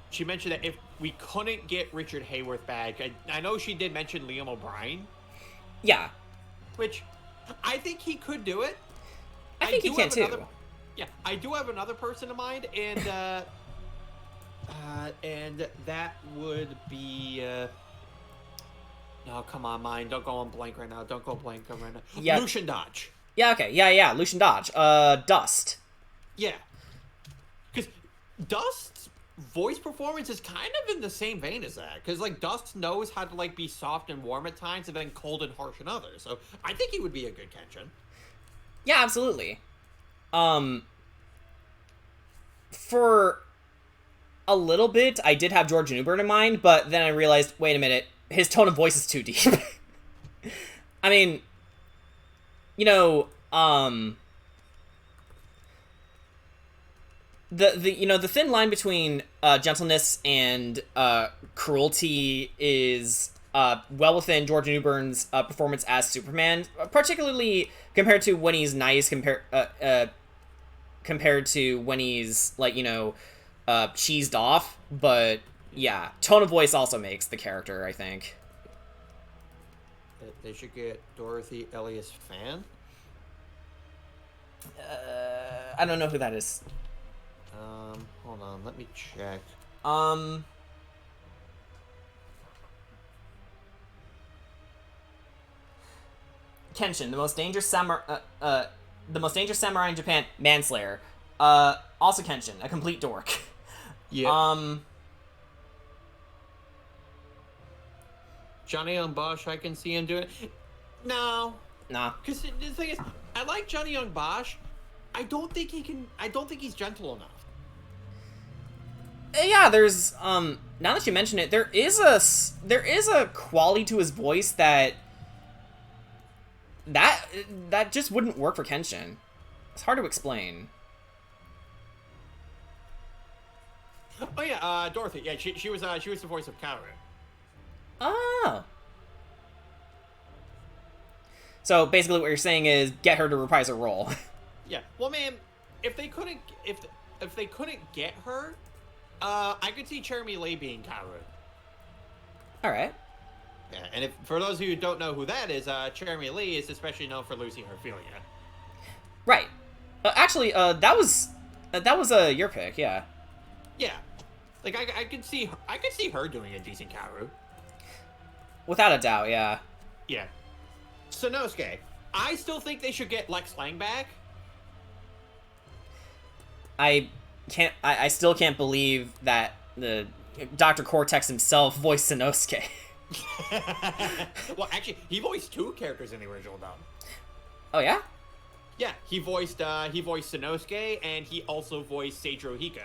she mentioned that if we couldn't get Richard Hayworth back, I know she did mention Liam O'Brien. Yeah. Which I think he could do it. I think he can too. I do have another person in mind, and that would be. No, come on, mind. Don't go on blank right now. Don't go blank right now. Yeah. Lucian Dodge. Yeah. Okay. Yeah. Lucian Dodge. Dust. Yeah. Because Dust's voice performance is kind of in the same vein as that. Because, like, Dust knows how to, like, be soft and warm at times and then cold and harsh in others. So I think he would be a good Kenshin. Yeah, absolutely. For a little bit, I did have George Newbern in mind, but then I realized, wait a minute, his tone of voice is too deep. I mean, you know, the thin line between gentleness and cruelty is well within George Newbern's performance as Superman, particularly compared to when he's nice, compared to when he's, like, you know, cheesed off. But yeah, tone of voice also makes the character, I think. They should get Dorothy Elias Fan. I don't know who that is. Hold on, let me check. Kenshin, the most dangerous samurai in Japan, manslayer. Also Kenshin, a complete dork. Yeah. Johnny Young Bosch, I can see him doing it. No. Nah. Because the thing is, I like Johnny Young Bosch. I don't think he's gentle enough. Yeah, there's now that you mention it, there is a quality to his voice that just wouldn't work for Kenshin. It's hard to explain. Oh yeah, Dorothy. Yeah, she was the voice of Kaoru. Oh. So basically, what you're saying is get her to reprise her role. Yeah. Well, man, if they couldn't get her, I could see Jeremy Lee being Kaoru. All right. Yeah, and for those of you who don't know who that is, Jeremy Lee is especially known for losing Ophelia. Right. Actually, that was your pick, yeah. Yeah. Like I could see her doing a decent Kaoru. Without a doubt, yeah. Yeah. Sanosuke, I still think they should get Lex Lang back. I still can't believe that the Dr. Cortex himself voiced Sanosuke. Well, actually, he voiced two characters in the original dub. Oh yeah? Yeah, he voiced Sanosuke, and he also voiced Seijiro Hika.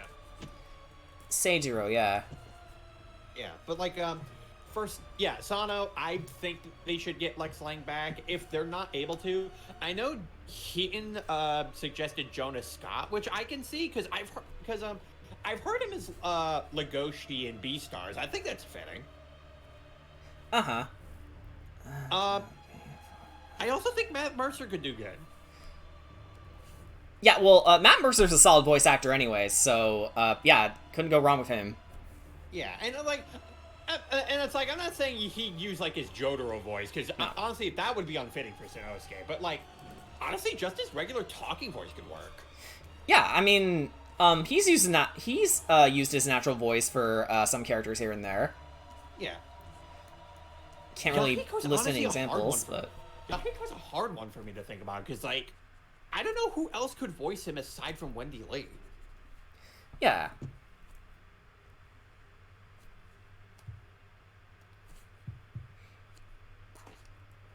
Seijiro, yeah. Yeah, but like, first, yeah, Sano, I think they should get Lex Lang back. If they're not able to, I know Keaton suggested Jonas Scott, which I can see because I've heard him as Legoshi in Beastars. I think that's fitting. Uh-huh. I also think Matt Mercer could do good. Yeah, well, Matt Mercer's a solid voice actor anyway, so, yeah, couldn't go wrong with him. Yeah, and like, and it's like, I'm not saying he'd use, like, his Jotaro voice, because honestly, that would be unfitting for Sanosuke, but, like, honestly, just his regular talking voice could work. Yeah, I mean, he's used his natural voice for some characters here and there. Yeah. Can't really list any examples, but Yahiko's a hard one for me to think about, because, like, I don't know who else could voice him aside from Wendy Lee. Yeah.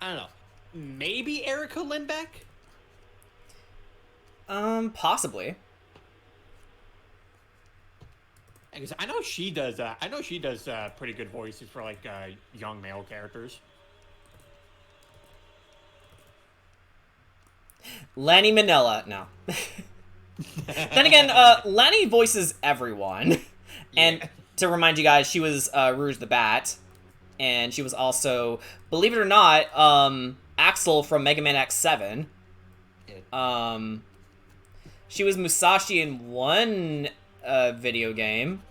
I don't know. Maybe Erica Lindbeck? Possibly. Because I know she does. Pretty good voices for like young male characters. Lanny Manila, no. Then again, Lanny voices everyone. And to remind you guys, she was Rouge the Bat. and she was also, believe it or not, Axel from Mega Man X7. She was Musashi in one video game.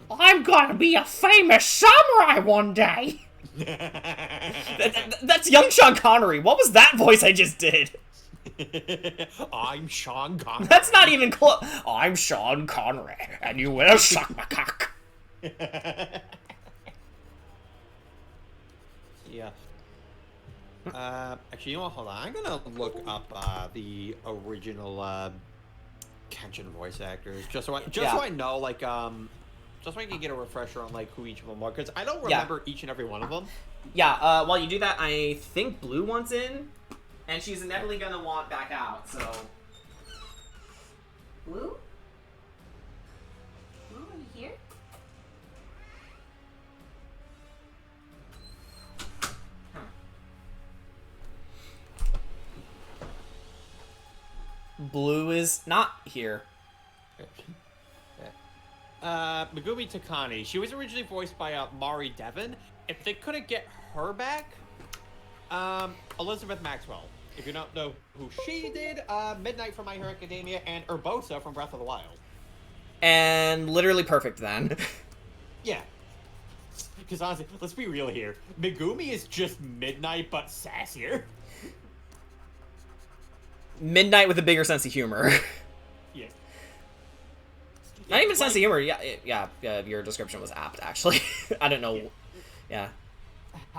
I'm gonna be a famous samurai one day. That's young Sean Connery. What was that voice I just did? I'm Sean Connery. That's not even close. I'm Sean Connery, and you will suck my cock. Yeah. Actually, you know what? Hold on. I'm gonna look up the original Kenshin voice actors, just so I know, like, just so I can get a refresher on like who each of them are, because I don't remember each and every one of them. Yeah. While you do that, I think Blue wants in, and she's inevitably gonna want back out. So. Blue? Blue, are you here? Blue is not here. Megumi Takani. She was originally voiced by Mari Devon. If they couldn't get her back, Elizabeth Maxwell. If you don't know who she did, Midnight from My Hero Academia and Urbosa from Breath of the Wild. And literally perfect then. Yeah. Because honestly, let's be real here. Megumi is just Midnight, but sassier. Midnight with a bigger sense of humor. Yeah. Not even sense of humor. Yeah, your description was apt, actually. I don't know. Yeah.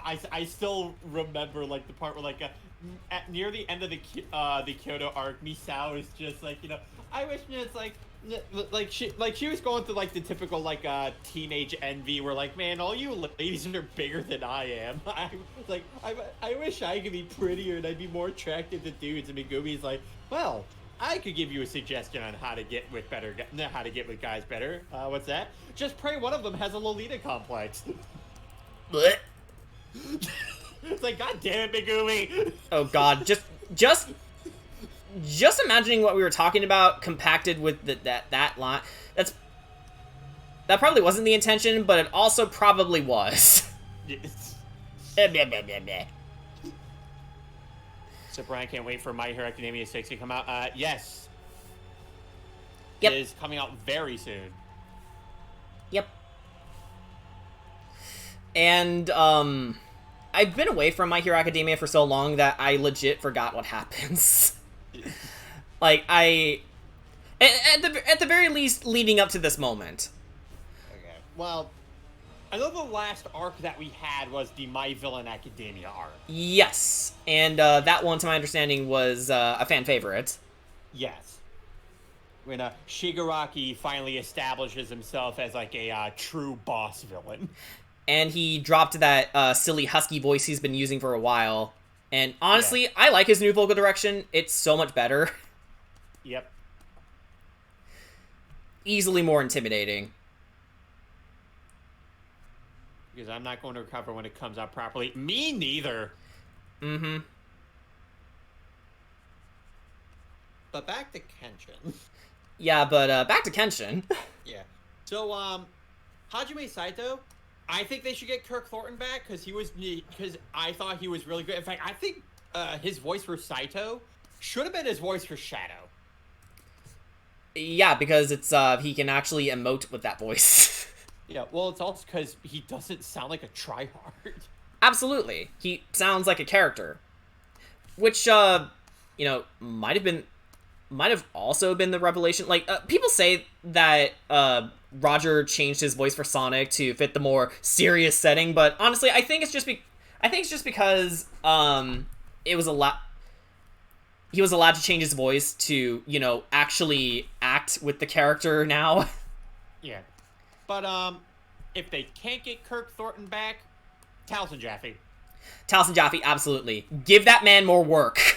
I still remember like the part where like at near the end of the Kyoto arc, Misao is just like, you know, I wish it's like she was going through like the typical like teenage envy where like, man, all you ladies are bigger than I am. I wish I could be prettier and I'd be more attractive to dudes. And Megumi's like, well, I could give you a suggestion on how to get with guys better. What's that? Just pray one of them has a Lolita complex. Blech. It's like, God damn it, Megumi. Oh god, just imagining what we were talking about compacted with that line. That probably wasn't the intention, but it also probably was. Yes. So Brian can't wait for My Hero Academia 6 to come out. Yes. Yep. It is coming out very soon. Yep. And I've been away from My Hero Academia for so long that I legit forgot what happens. Like, at the very least, leading up to this moment. Okay. Well, I know the last arc that we had was the My Villain Academia arc. Yes, and that one, to my understanding, was a fan favorite. Yes. When Shigaraki finally establishes himself as like a true boss villain. And he dropped that silly husky voice he's been using for a while. And honestly, I like his new vocal direction. It's so much better. Yep. Easily more intimidating. Because I'm not going to recover when it comes out properly. Me neither. Mm-hmm. But back to Kenshin. Yeah, but back to Kenshin. Yeah. So, Hajime Saito, I think they should get Kirk Thornton back because I thought he was really good. In fact, I think his voice for Saito should have been his voice for Shadow. Yeah, because it's he can actually emote with that voice. Yeah, well, it's also because he doesn't sound like a tryhard. Absolutely. He sounds like a character. Which, you know, might have also been the revelation. Like, people say that Roger changed his voice for Sonic to fit the more serious setting, but honestly, I think it's just because it was he was allowed to change his voice to, you know, actually act with the character now. Yeah. But, if they can't get Kirk Thornton back, Taliesin Jaffe. Taliesin Jaffe, absolutely. Give that man more work.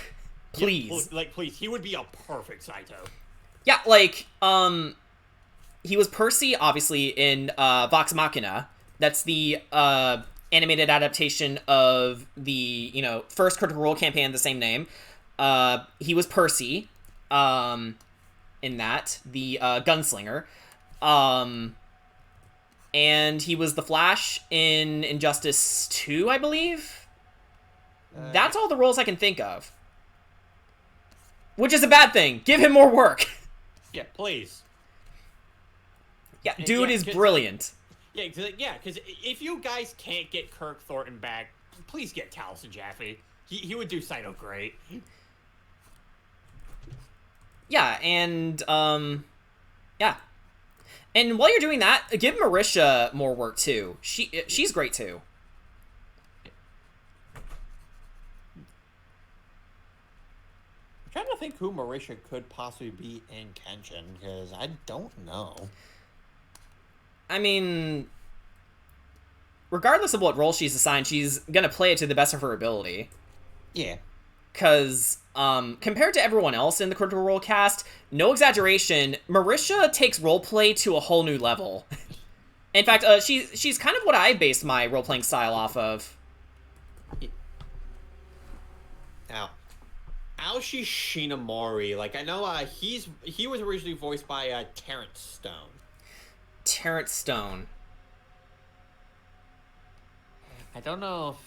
Please. Yeah, please. He would be a perfect Saito. Yeah, like, he was Percy, obviously, in Vox Machina. That's the animated adaptation of the, you know, first Critical Role campaign of the same name. He was Percy, in that, the gunslinger. and he was the Flash in Injustice 2, I believe. That's all the roles I can think of. Which is a bad thing. Give him more work. Yeah, please. Yeah, dude is brilliant. Yeah, because if you guys can't get Kirk Thornton back, please get Taliesin Jaffe. He would do Cyto great. Yeah, and, yeah. And while you're doing that, give Marisha more work, too. She's great, too. I'm trying to think who Marisha could possibly be in Kenshin, because I don't know. I mean, regardless of what role she's assigned, she's gonna play it to the best of her ability. Yeah. Because, compared to everyone else in the Critical Role cast, no exaggeration, Marisha takes roleplay to a whole new level. In fact, she's kind of what I based my role-playing style off of. Now, Aoshi Shinamori, like, I know, he was originally voiced by, Terrence Stone. Terrence Stone. I don't know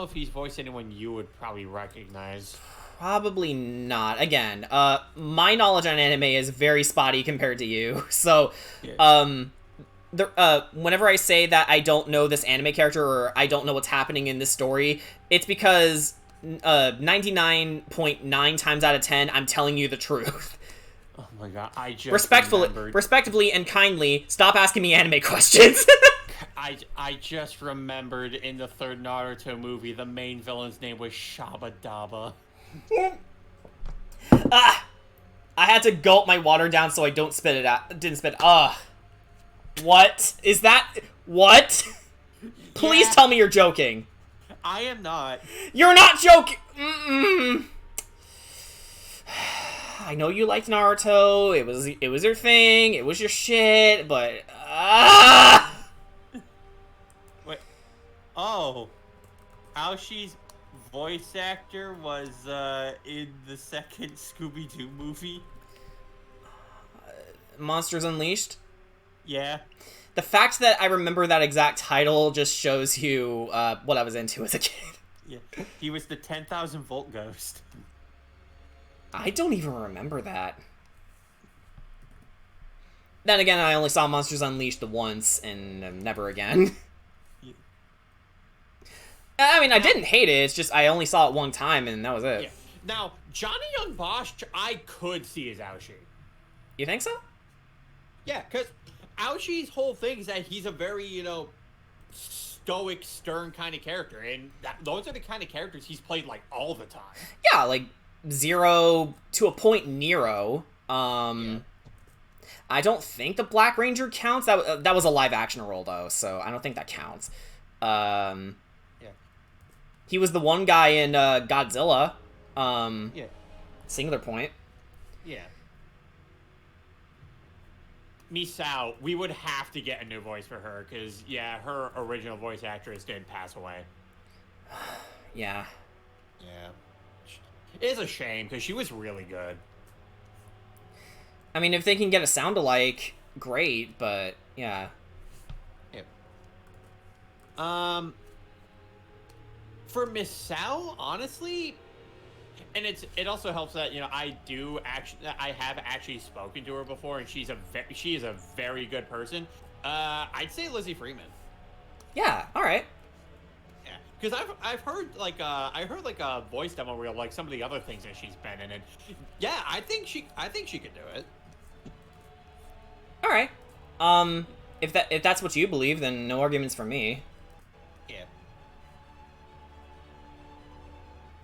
if he's voiced anyone you would probably recognize. Probably not. Again, my knowledge on anime is very spotty compared to you. So, whenever I say that I don't know this anime character or I don't know what's happening in this story, it's because 99.9 times out of 10, I'm telling you the truth. Oh my god, I just respectfully and kindly, stop asking me anime questions. I just remembered in the third Naruto movie, the main villain's name was Shabadaba. I had to gulp my water down so I don't spit it out. Didn't spit. What is that? What? Please tell me you're joking. I am not. You're not joking. I know you liked Naruto. It was your thing. It was your shit. But Wait. Oh, Aoshi's voice actor was in the second Scooby-Doo movie. Monsters Unleashed. Yeah. The fact that I remember that exact title just shows you what I was into as a kid. Yeah. He was the 10,000 volt ghost. I don't even remember that. Then again, I only saw Monsters Unleashed once, and never again. Yeah. I mean, I didn't hate it, it's just I only saw it one time, and that was it. Yeah. Now, Johnny Young Bosch, I could see as Aoshi. You think so? Yeah, because Aoshi's whole thing is that he's a very, stoic, stern kind of character, and those are the kind of characters he's played, like, all the time. Yeah, like, Zero, to a point, Nero. Yeah. I don't think the Black Ranger counts. That was a live-action role, though, so I don't think that counts. Yeah. He was the one guy in Godzilla. Yeah. Singular Point. Yeah. Misao, we would have to get a new voice for her, because, yeah, her original voice actress did pass away. Yeah. Yeah. It is a shame, because she was really good. I mean, if they can get a sound-alike, great, but, yeah. Yep. For Misao, honestly, and it also helps that, I have actually spoken to her before, and she is a very good person. I'd say Lizzie Freeman. Yeah, alright. Yeah, because I've heard a voice demo reel, like some of the other things that she's been in, and yeah, I think she could do it. Alright. If that's what you believe, then no arguments from me. Yeah.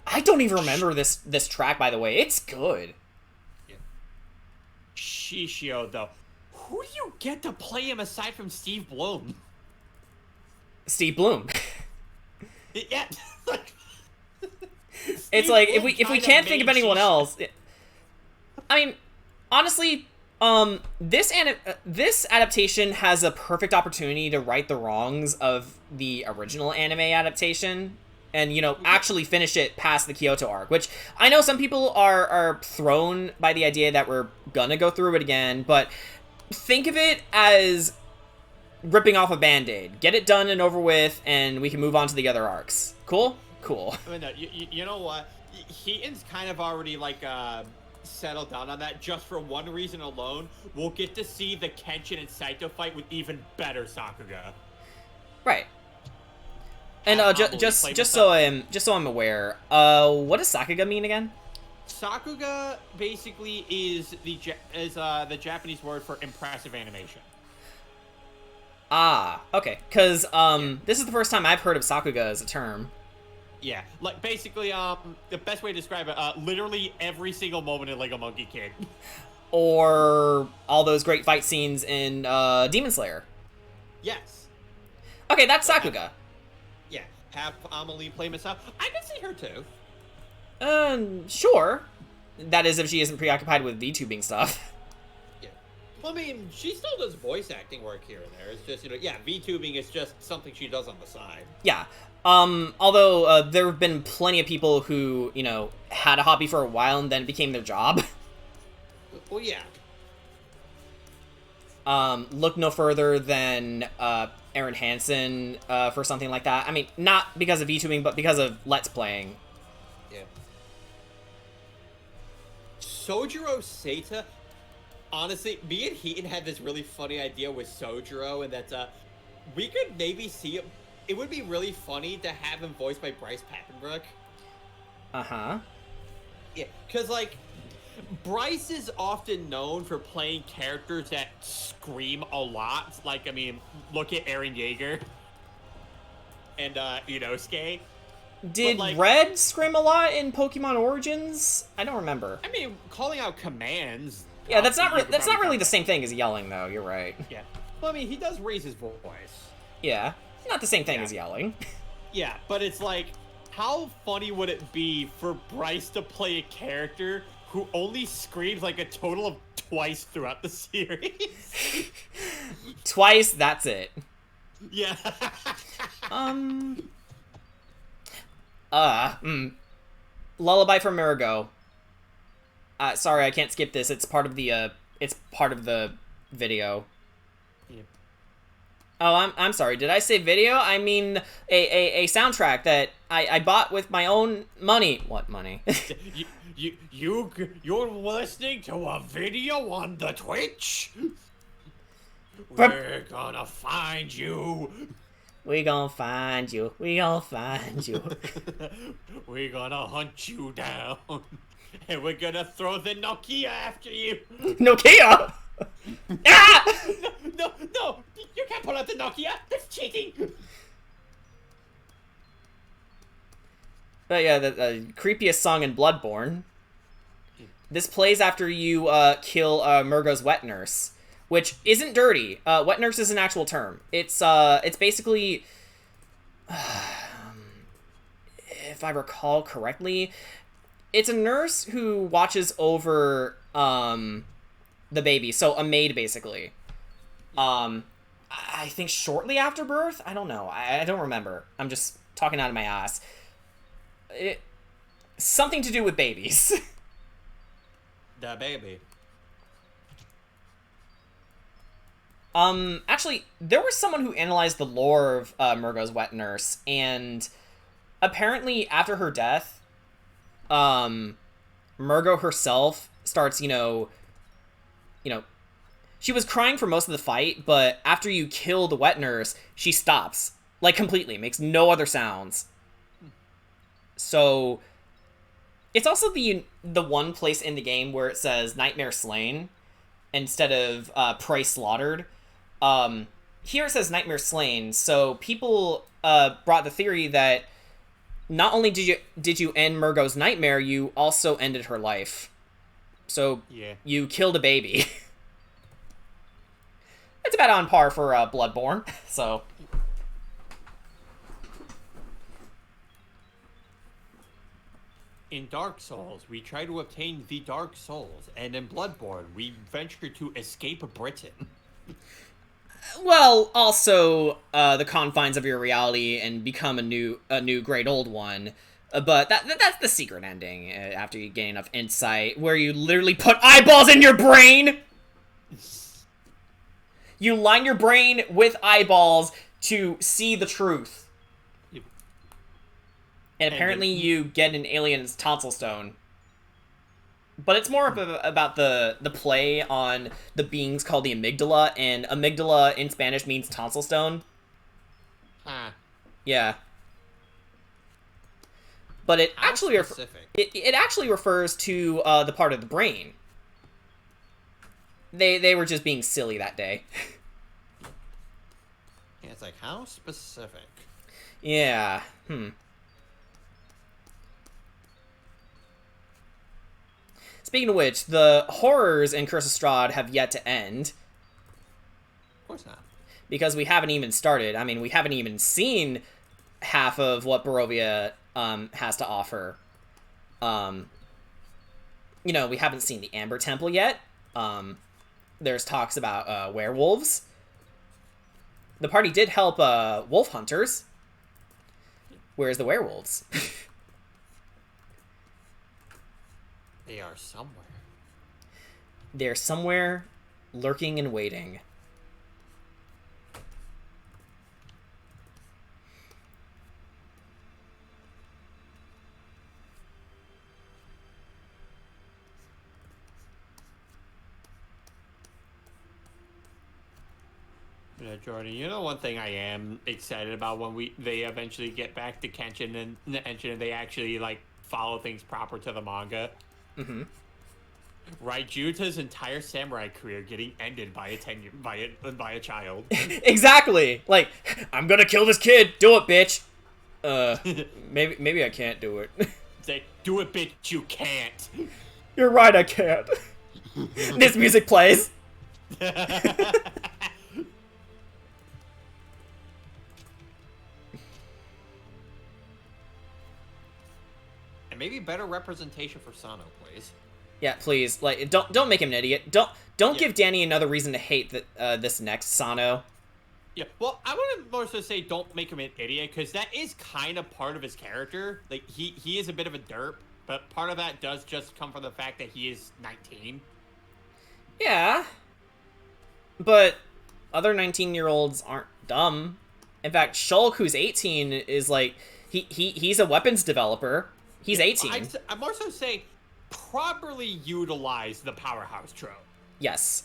I don't even remember this track, by the way. It's good. Yeah. Shishio, though. Who do you get to play him aside from Steve Bloom? Steve Bloom. Yeah. It's like, if we can't think of anyone else... I mean, honestly, this adaptation has a perfect opportunity to right the wrongs of the original anime adaptation, and, actually finish it past the Kyoto arc, which I know some people are thrown by the idea that we're gonna go through it again, but think of it as ripping off a band-aid. Get it done and over with, and we can move on to the other arcs. Cool? Cool. I mean, no, you know what? Heaton's kind of already, like, settled down on that just for one reason alone. We'll get to see the Kenshin and Saito fight with even better Sakuga. Right. And just so I'm aware, what does Sakuga mean again? Sakuga basically is the Japanese word for impressive animation. Ah, okay. Because this is the first time I've heard of Sakuga as a term. Yeah, like basically, the best way to describe it, literally every single moment in Lego Monkey Kid. Or all those great fight scenes in Demon Slayer. Yes. Okay, that's Sakuga. Yeah, have Amelie play Miss Up. I can see her too. Sure. That is if she isn't preoccupied with VTubing stuff. Yeah. Well, I mean, she still does voice acting work here and there. It's just, yeah, VTubing is just something she does on the side. Yeah. Although, there have been plenty of people who, had a hobby for a while and then it became their job. Well, yeah. Look no further than, Aaron Hansen, for something like that. I mean, not because of VTubing, but because of Let's Playing. Yeah. Sojiro Seita, honestly, me and Heaton had this really funny idea with Sojiro, and that, we could maybe see it. It would be really funny to have him voiced by Bryce Papenbrook. Uh-huh. Yeah, because, like, Bryce is often known for playing characters that scream a lot. Like, I mean, look at Eren Yeager and Inosuke. Did Red scream a lot in Pokemon Origins? I don't remember. I mean, calling out commands. Yeah, that's not really the same thing as yelling, though. You're right. Yeah. Well, I mean, he does raise his voice. Yeah, it's not the same thing as yelling. Yeah, but it's like, how funny would it be for Bryce to play a character who only screams like a total of twice throughout the series? Twice, that's it. Yeah. Lullaby from Marigo. Sorry, I can't skip this. It's part of the video. Yeah. Oh, I'm sorry. Did I say video? I mean a soundtrack that I bought with my own money. What money? You're listening to a video on the Twitch? But- We're gonna find you. We gonna find you. We gonna find you. We're gonna hunt you down. And we're gonna throw the Nokia after you. Nokia! Ah! No! You can't pull out the Nokia. That's cheating. But yeah, the creepiest song in Bloodborne. This plays after you kill Murgo's wet nurse, which isn't dirty. Wet nurse is an actual term. It's basically, if I recall correctly, it's a nurse who watches over the baby, so a maid basically. I think shortly after birth. I don't know. I don't remember. I'm just talking out of my ass. Something to do with babies. The baby. Actually, there was someone who analyzed the lore of Murgo's wet nurse, and apparently after her death, Murgo herself starts, she was crying for most of the fight, but after you kill the wet nurse, she stops, like, completely, makes no other sounds. So, it's also the one place in the game where it says Nightmare Slain instead of Prey Slaughtered. Here it says Nightmare Slain, so people brought the theory that not only did you end Murgo's nightmare, you also ended her life. So Yeah. you killed a baby. It's about on par for Bloodborne, so... In Dark Souls, we try to obtain the Dark Souls, and in Bloodborne, we venture to escape Britain. Well, also the confines of your reality and become a new great old one. But that's the secret ending after you gain enough insight, where you literally put eyeballs in your brain. You line your brain with eyeballs to see the truth. Yep. And apparently you get an alien's tonsil stone. But it's more about the play on the beings called the amygdala, and amygdala in Spanish means tonsil stone. Huh. Yeah. But it How actually specific? it actually refers to the part of the brain. They were just being silly that day. Yeah, it's like, how specific? Yeah. Speaking of which, the horrors in Curse of Strahd have yet to end. Of course not. Because we haven't even started. I mean, we haven't even seen half of what Barovia has to offer. You know, we haven't seen the Amber Temple yet. There's talks about werewolves. The party did help wolf hunters. Where's the werewolves? They are somewhere. They're somewhere lurking and waiting. Yeah, Jordan, you know one thing I am excited about when they eventually get back to Kenshin and they actually like follow things proper to the manga. Mm-hmm. Raijuta's entire samurai career getting ended by a child. Exactly. Like, I'm gonna kill this kid. Do it, bitch. Maybe I can't do it. Say, do it, bitch. You can't. You're right, I can't. This music plays. And maybe better representation for Sano, please. Yeah, please. Like, don't make him an idiot. Don't Yeah. give Danny another reason to hate this next Sano. Yeah, well, I wouldn't more so say don't make him an idiot, because that is kind of part of his character. Like, he is a bit of a derp, but part of that does just come from the fact that he is 19. Yeah. But other 19-year-olds aren't dumb. In fact, Shulk, who's 18, is like, he's a weapons developer. He's 18. I'd more so say properly utilize the powerhouse trope. Yes.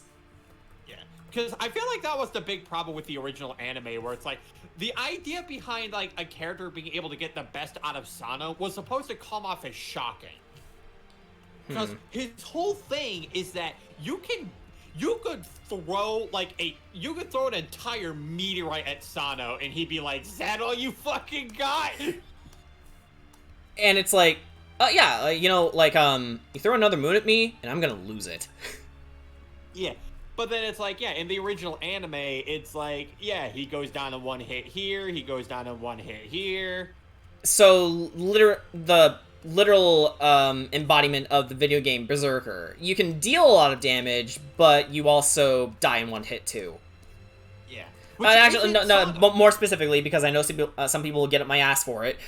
Yeah, because I feel like that was the big problem with the original anime, where it's like, the idea behind, like, a character being able to get the best out of Sano was supposed to come off as shocking. Because his whole thing is that you could throw an entire meteorite at Sano and he'd be like, is that all you fucking got? And it's like, yeah, you know, like, you throw another moon at me, and I'm gonna lose it. Yeah. But then it's like, yeah, in the original anime, it's like, yeah, he goes down in one hit here, he goes down in one hit here. So, the literal embodiment of the video game Berserker. You can deal a lot of damage, but you also die in one hit, too. Yeah. Actually, no, but more specifically, because I know some people will get up my ass for it.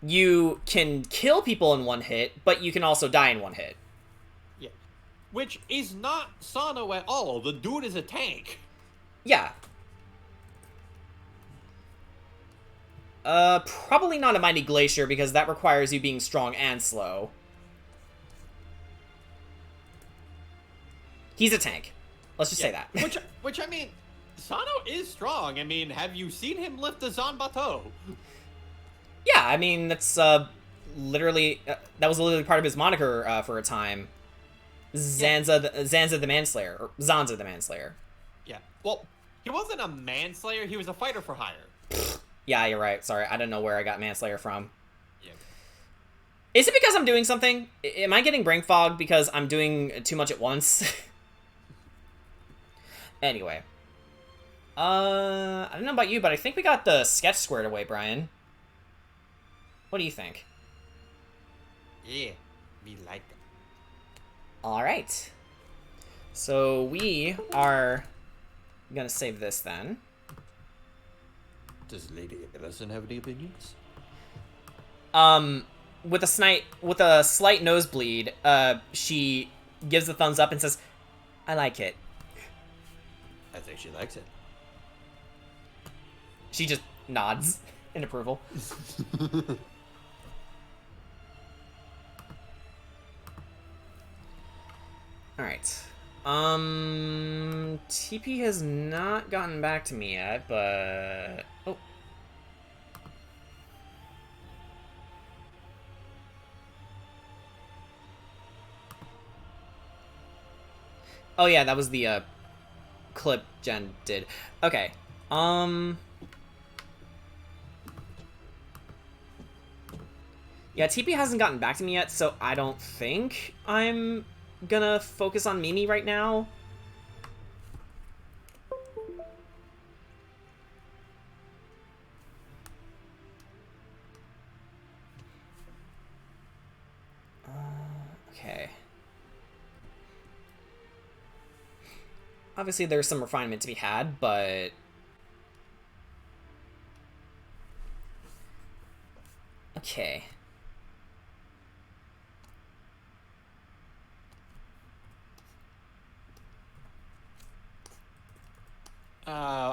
You can kill people in one hit, but you can also die in one hit. Yeah. Which is not Sano at all. The dude is a tank. Yeah. Probably not a Mighty Glacier, because that requires you being strong and slow. He's a tank. Let's just say that. Which I mean, Sano is strong. I mean, have you seen him lift a Zanbato? Yeah, I mean, that's, literally, that was literally part of his moniker, for a time. Zanza the Manslayer, or Zanza the Manslayer. Yeah. Well, he wasn't a manslayer, he was a fighter for hire. Yeah, you're right. Sorry, I don't know where I got Manslayer from. Yeah. Is it because I'm doing something? Am I getting brain fog because I'm doing too much at once? Anyway. I don't know about you, but I think we got the sketch squared away, Brian. What do you think? Yeah, we like it. Alright. So we are gonna save this then. Does Lady Ellison have any opinions? With a slight nosebleed, she gives a thumbs up and says, I like it. I think she likes it. She just nods in approval. Alright. TP has not gotten back to me yet, but... Oh. Oh yeah, that was the, clip Jen did. Okay. Yeah, TP hasn't gotten back to me yet, so I don't think I'm gonna focus on Mimi right now. Okay. Obviously, there's some refinement to be had, but... Okay.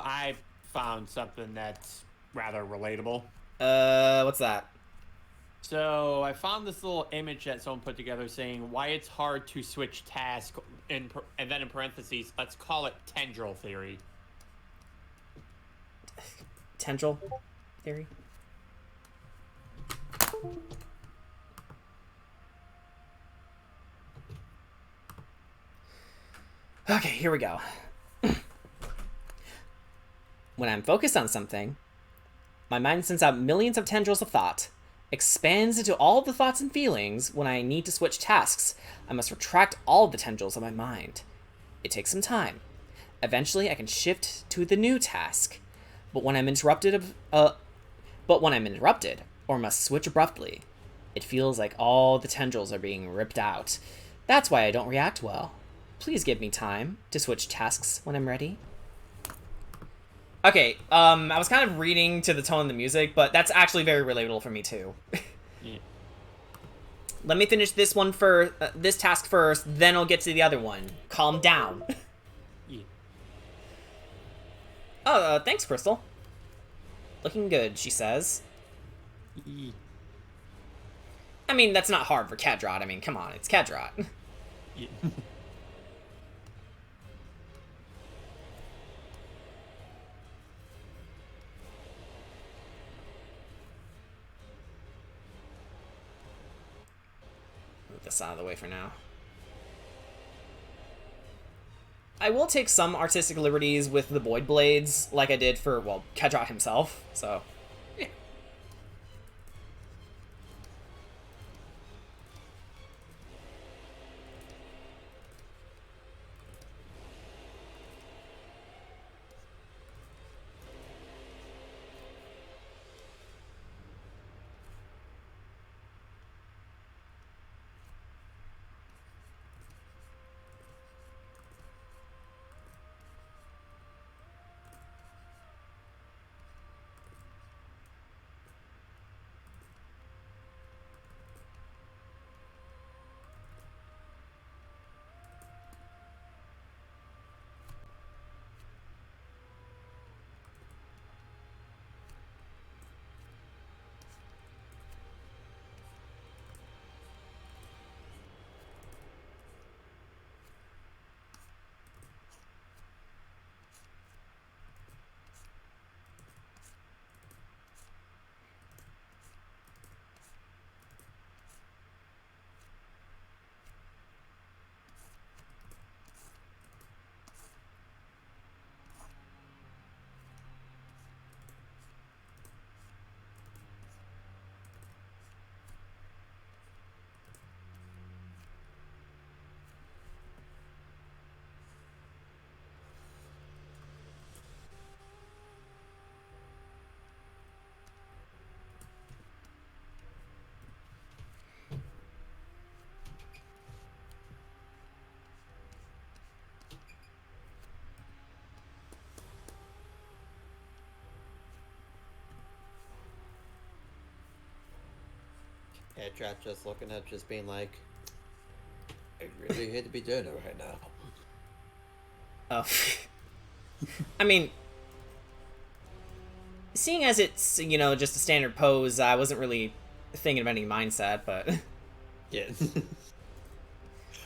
I found something that's rather relatable. What's that? So I found this little image that someone put together saying why it's hard to switch task, and then in parentheses, let's call it tendril theory. Tendril theory? Okay, here we go. When I'm focused on something, my mind sends out millions of tendrils of thought, expands into all of the thoughts and feelings. When I need to switch tasks, I must retract all of the tendrils of my mind. It takes some time. Eventually, I can shift to the new task. But when I'm interrupted, or must switch abruptly, it feels like all the tendrils are being ripped out. That's why I don't react well. Please give me time to switch tasks when I'm ready. Okay, I was kind of reading to the tone of the music, but that's actually very relatable for me too. Yeah. Let me finish this one for this task first, then I'll get to the other one. Calm down. Yeah. Oh, thanks, Crystal. Looking good, she says. Yeah. I mean, that's not hard for Cedrot. I mean, come on, it's Cedrot. Yeah. Move this out of the way for now. I will take some artistic liberties with the Void Blades, like I did for, well, Cedrot himself, so... Cedrot just looking at just being like, I really hate to be doing it right now. Oh. I mean, seeing as it's, you know, just a standard pose, I wasn't really thinking of any mindset, but... Yeah.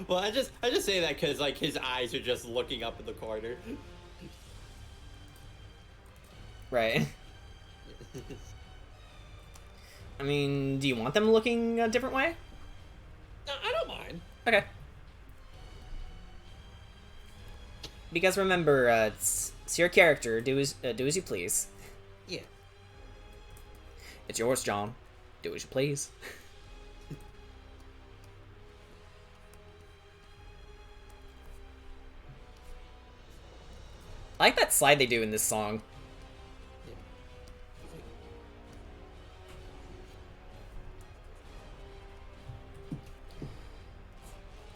Well, I just say that because like his eyes are just looking up in the corner. Right. I mean, do you want them looking a different way? No, I don't mind. Okay. Because remember, it's your character. Do as you please. Yeah. It's yours, John. Do as you please. I like that slide they do in this song.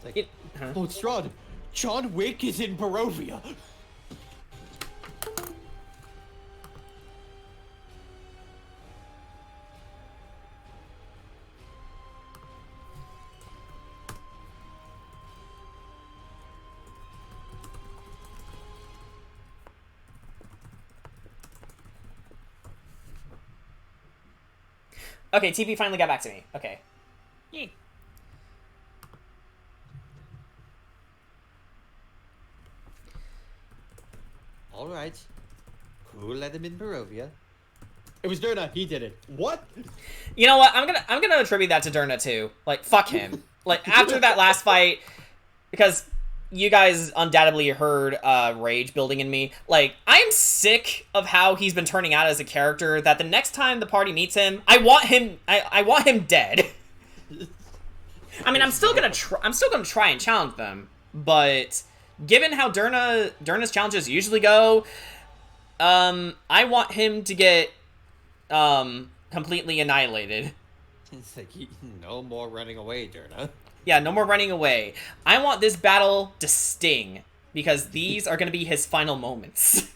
Like, Huh? oh, Strahd, John Wick is in Barovia. Okay, TP finally got back to me. Okay. Yeah. All right. Who let him in Barovia? It was Durna. He did it. What? You know what? I'm gonna attribute that to Durna too. Like, fuck him. Like, after that last fight, because you guys undoubtedly heard rage building in me. Like, I am sick of how he's been turning out as a character. That the next time the party meets him, I want him dead. I mean, I'm still gonna try and challenge them, but given how Durna's challenges usually go, I want him to get completely annihilated. It's like no more running away, Durna. Yeah, no more running away. I want this battle to sting, because these are going to be his final moments.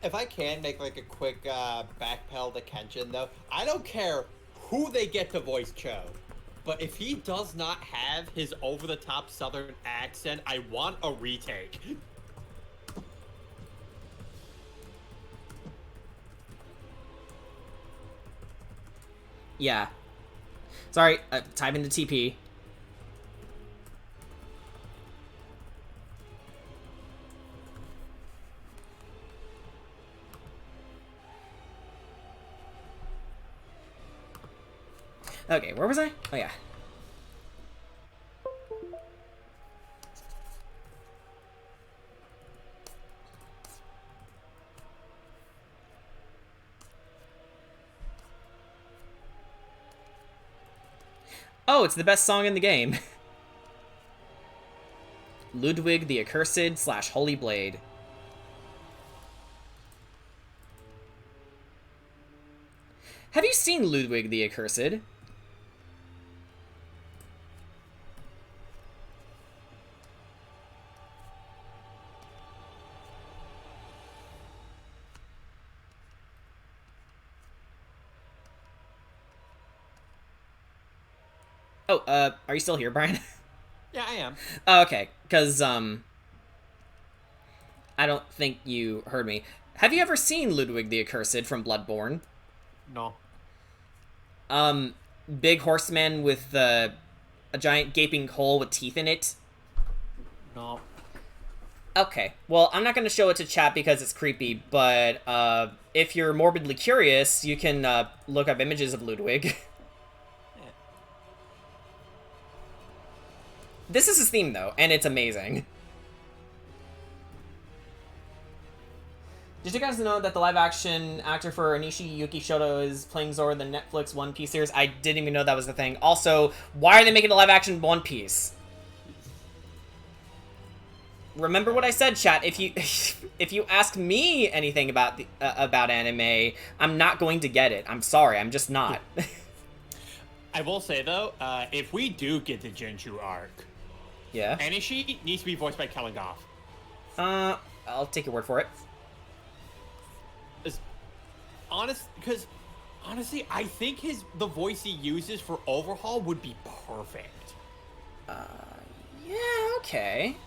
If I can make like a quick backpedal to Kenshin though, I don't care who they get to voice Cho. But if he does not have his over-the-top southern accent, I want a retake. Yeah. Sorry, type into TP. Okay, where was I? Oh, yeah. Oh, it's the best song in the game. Ludwig the Accursed / Holy Blade. Have you seen Ludwig the Accursed? Oh, are you still here, Brian? Yeah, I am. Oh, okay, because, I don't think you heard me. Have you ever seen Ludwig the Accursed from Bloodborne? No. Big horseman with, a giant gaping hole with teeth in it? No. Okay, well, I'm not going to show it to chat because it's creepy, but, if you're morbidly curious, you can, look up images of Ludwig. This is his theme, though, and it's amazing. Did you guys know that the live-action actor for Onishi Yuki Shoto is playing Zoro in the Netflix One Piece series? I didn't even know that was the thing. Also, why are they making a live-action One Piece? Remember what I said, chat. If you ask me anything about about anime, I'm not going to get it. I'm sorry, I'm just not. I will say, though, if we do get the Genju arc, Yeah. Anishi needs to be voiced by Kellen Goff. I'll take your word for it. honestly, I think the voice he uses for Overhaul would be perfect. Yeah, okay.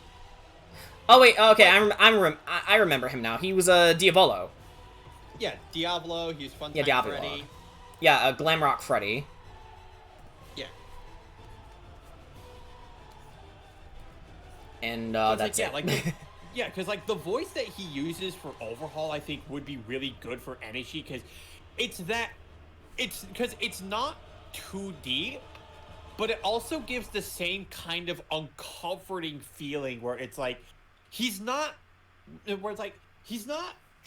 Oh wait, okay, I remember him now. He was Diavolo. Yeah, Diablo. He was Funtime Yeah, Diablo. Freddy. Yeah, Glamrock Freddy. Yeah. And It's that's like, it. like yeah, because like the voice that he uses for Overhaul, I think would be really good for Enishi because it's not too deep, but it also gives the same kind of uncomforting feeling where it's like he's not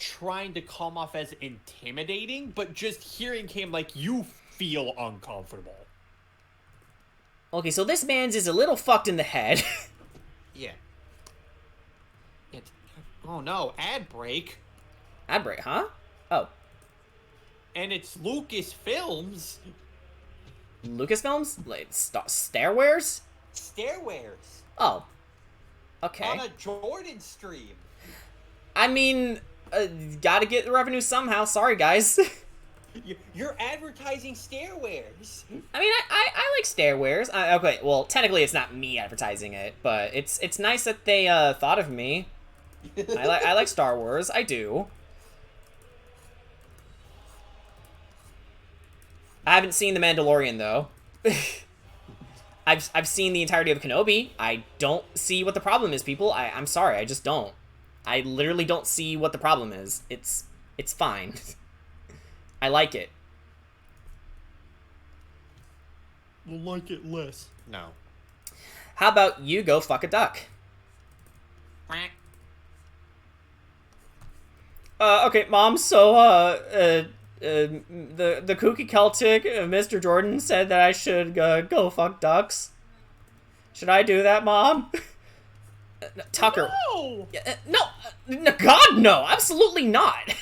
trying to come off as intimidating, but just hearing him like you feel uncomfortable. Okay, so this man's is a little fucked in the head. Yeah. Oh no, ad break. Ad break, huh? Oh. And it's Lucasfilms. Lucasfilms? Like, Stairwares? Stairwares. Oh. Okay. On a Jordan stream. I mean, gotta get the revenue somehow. Sorry, guys. You're advertising Stairwares. I mean, I like Stairwares. Okay, well, technically it's not me advertising it, but it's nice that they thought of me. I like Star Wars. I do. I haven't seen The Mandalorian though. I've seen the entirety of Kenobi. I don't see what the problem is, people. I'm sorry, I just don't. I literally don't see what the problem is. It's fine. I like it. We'll like it less. No. How about you go fuck a duck? Okay, Mom, so, the Kooky Celtic, Mr. Jordan said that I should, go fuck ducks. Should I do that, Mom? Tucker. No! No, God, no, absolutely not.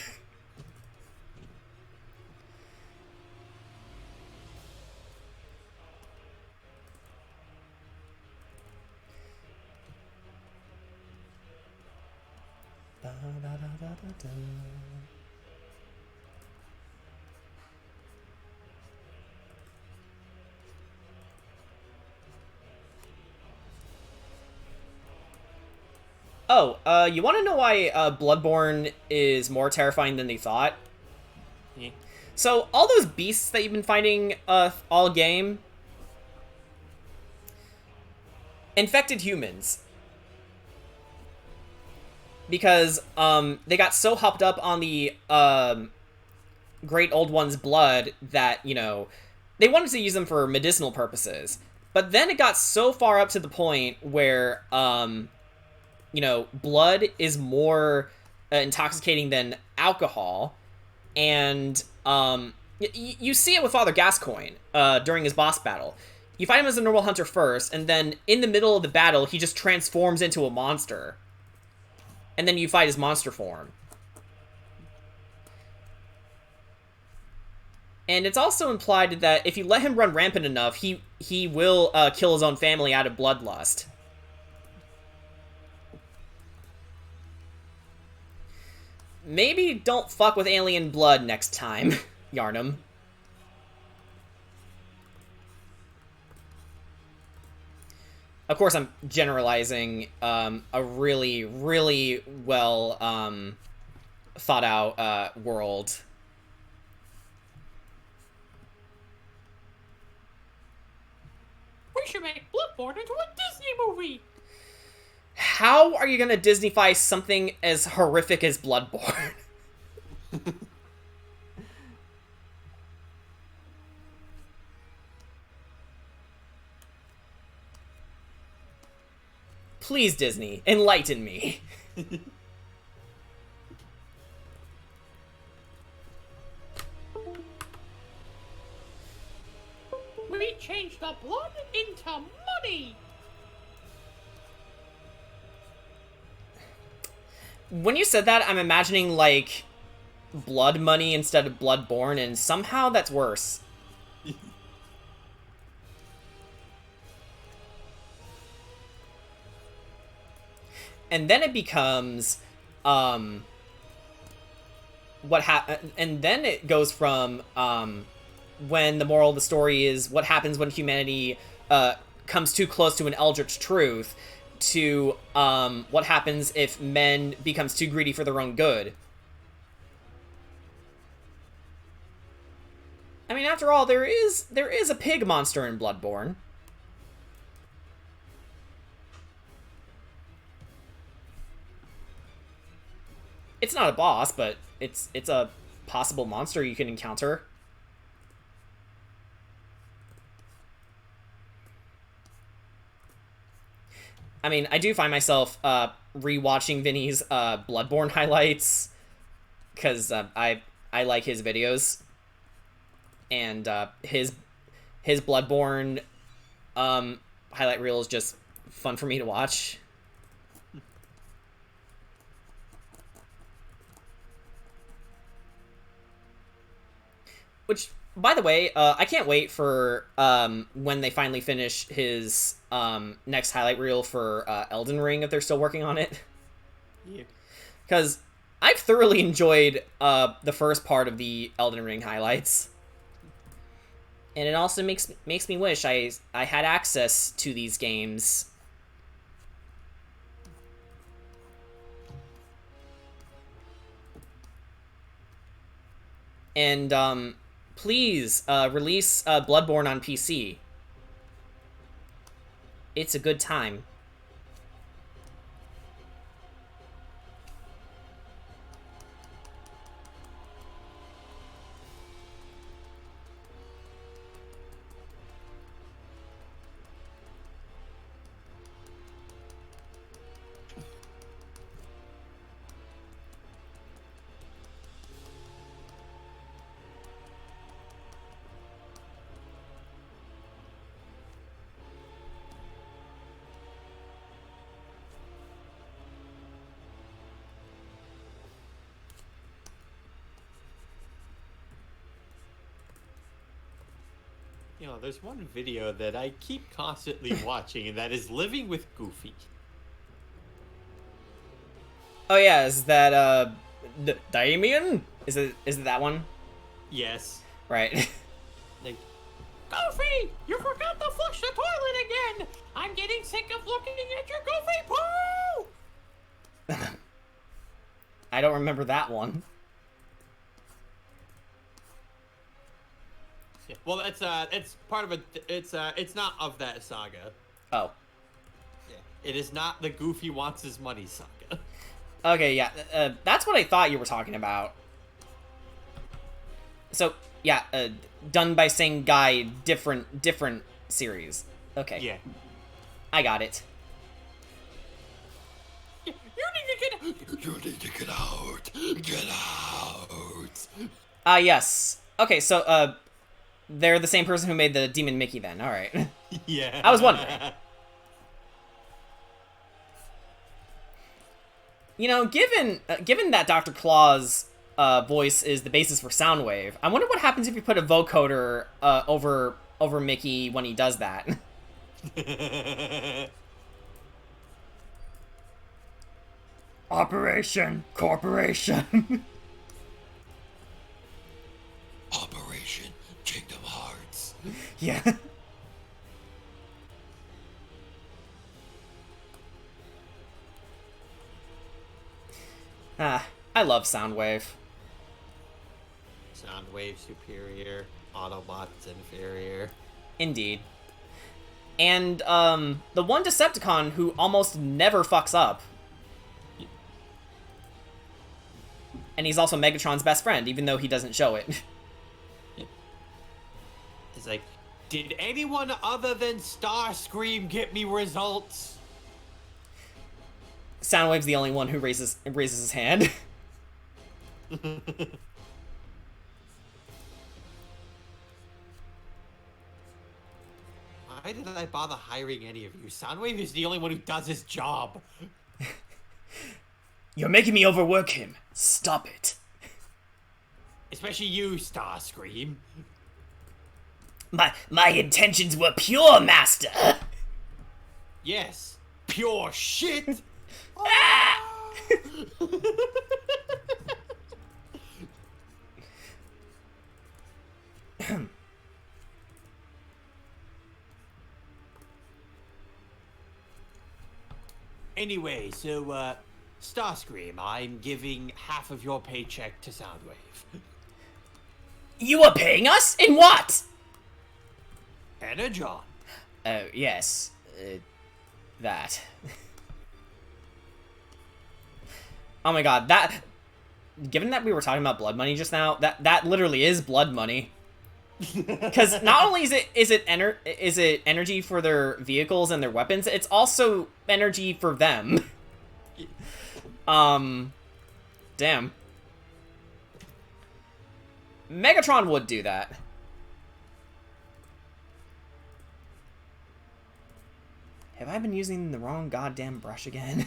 Oh, you want to know why Bloodborne is more terrifying than they thought? Yeah. So, all those beasts that you've been fighting all game infected humans. Because they got so hopped up on the Great Old One's blood that, you know, they wanted to use them for medicinal purposes. But then it got so far up to the point where, you know, blood is more intoxicating than alcohol. And you see it with Father Gascoigne during his boss battle. You fight him as a normal hunter first, and then in the middle of the battle, he just transforms into a monster. And then you fight his monster form. And it's also implied that if you let him run rampant enough, he will kill his own family out of bloodlust. Maybe don't fuck with alien blood next time, Yarnum. Of course, I'm generalizing a really, really well thought out world. We should make Bloodborne into a Disney movie. How are you gonna Disneyfy something as horrific as Bloodborne? Please, Disney, enlighten me. We change the blood into money. When you said that, I'm imagining, like, blood money instead of Bloodborne, and somehow that's worse. And then it becomes, and then it goes from when the moral of the story is what happens when humanity comes too close to an eldritch truth, to what happens if men becomes too greedy for their own good. I mean, after all, there is a pig monster in Bloodborne. It's not a boss, but it's a possible monster you can encounter. I mean, I do find myself rewatching Vinny's Bloodborne highlights because I like his videos, and his Bloodborne highlight reel is just fun for me to watch. Which, by the way, I can't wait for when they finally finish his next highlight reel for Elden Ring, if they're still working on it. Yeah. Because I've thoroughly enjoyed the first part of the Elden Ring highlights. And it also makes me wish I had access to these games. And please release Bloodborne on PC. It's a good time. You know, there's one video that I keep constantly watching, and that is Living with Goofy. Oh yeah, is that Damien? Is it that one? Yes. Right. Like, Goofy, you forgot to flush the toilet again. I'm getting sick of looking at your goofy poo. I don't remember that one. yeah. Well, it's part of a. It's not of that saga. Oh. Yeah. It is not the Goofy wants his money saga. Okay, yeah, that's what I thought you were talking about. So, yeah, done by same guy, different series. Okay. Yeah. I got it. You need to get. You need to get out. Get out. Yes. Okay, so, they're the same person who made the Demon Mickey then. Alright. Yeah. I was wondering. You know, given that Dr. Claw's voice is the basis for Soundwave, I wonder what happens if you put a vocoder over Mickey when he does that. Operation Corporation. Operation Kingdom Hearts. Yeah. I love Soundwave. Soundwave superior, Autobots inferior. Indeed. And, the one Decepticon who almost never fucks up. And he's also Megatron's best friend, even though he doesn't show it. It's like, did anyone other than Starscream get me results? Soundwave's the only one who raises his hand. Why did I bother hiring any of you? Soundwave is the only one who does his job. You're making me overwork him. Stop it. Especially you, Starscream. My intentions were pure, Master. Yes, pure shit. Anyway, so, Starscream, I'm giving half of your paycheck to Soundwave. You are paying us? In what? Energon. Oh, yes. That. Oh my god, that... Given that we were talking about blood money just now, that literally is blood money. Because not only is it energy for their vehicles and their weapons, it's also energy for them. Damn. Megatron would do that. Have I been using the wrong goddamn brush again?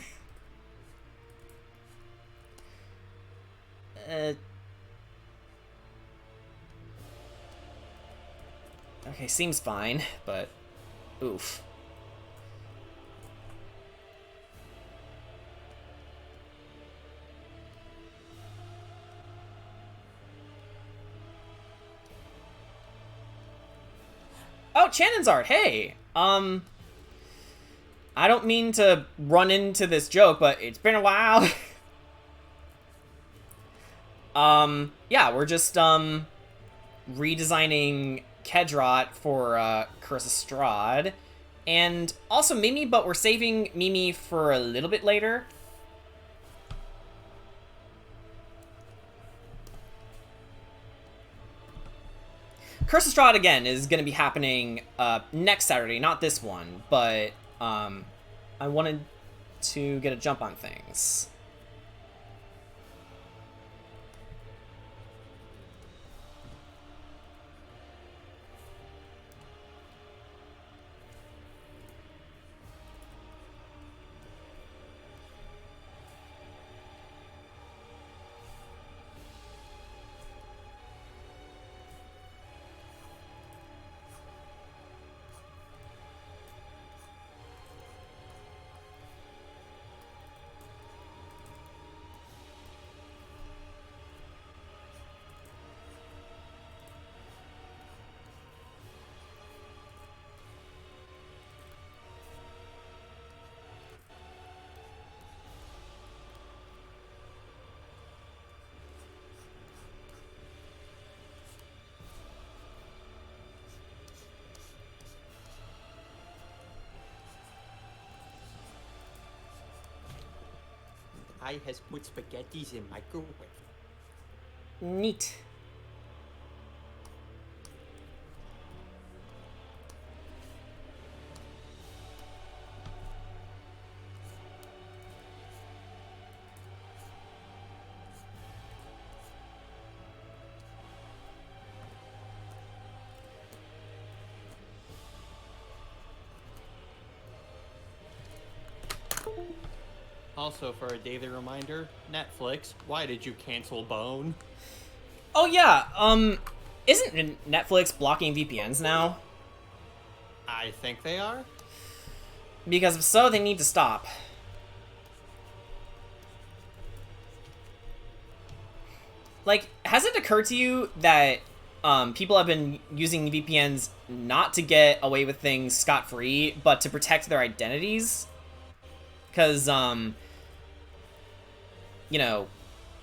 Okay, seems fine, but... Oof. Oh, Shannon's art, hey! I don't mean to run into this joke, but it's been a while. Yeah, we're just, redesigning Cedrot for, Curse of Strahd. And also Mimi, but we're saving Mimi for a little bit later. Curse of Strahd, again, is going to be happening, next Saturday, not this one. But, I wanted to get a jump on things. I has put spaghettis in microwave. Neat. Also, for a daily reminder, Netflix, why did you cancel Bone? Oh yeah, isn't Netflix blocking VPNs now? I think they are. Because if so, they need to stop. Like, has it occurred to you that people have been using VPNs not to get away with things scot-free, but to protect their identities? Because, you know,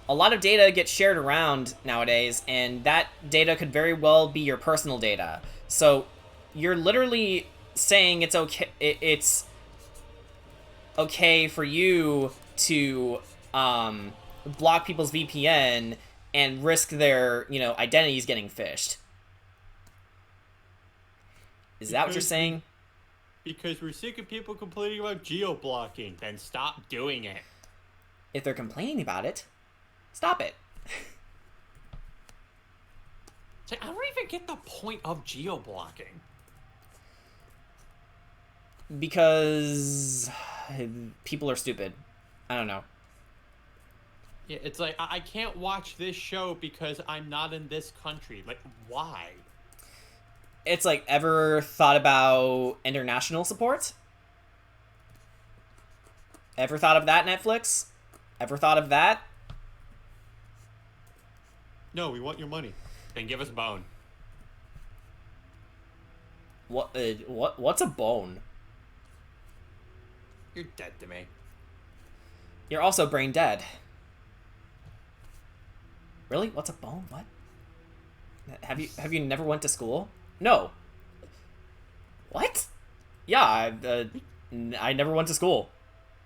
a lot of data gets shared around nowadays, and that data could very well be your personal data. So, you're literally saying it's okay for you to block people's VPN and risk their, you know, identities getting phished. Is that what you're saying? Because we're sick of people complaining about geo-blocking. Then stop doing it. If they're complaining about it, stop it. So I don't even get the point of geo-blocking. Because people are stupid. I don't know. Yeah, it's like, I can't watch this show because I'm not in this country. Like, why? It's like, ever thought about international support? Ever thought of that, Netflix? Ever thought of that? No, we want your money. Then give us Bone. What's a bone? You're dead to me. You're also brain dead. Really? What's a bone? What? Have you never went to school? No. What? Yeah, I never went to school.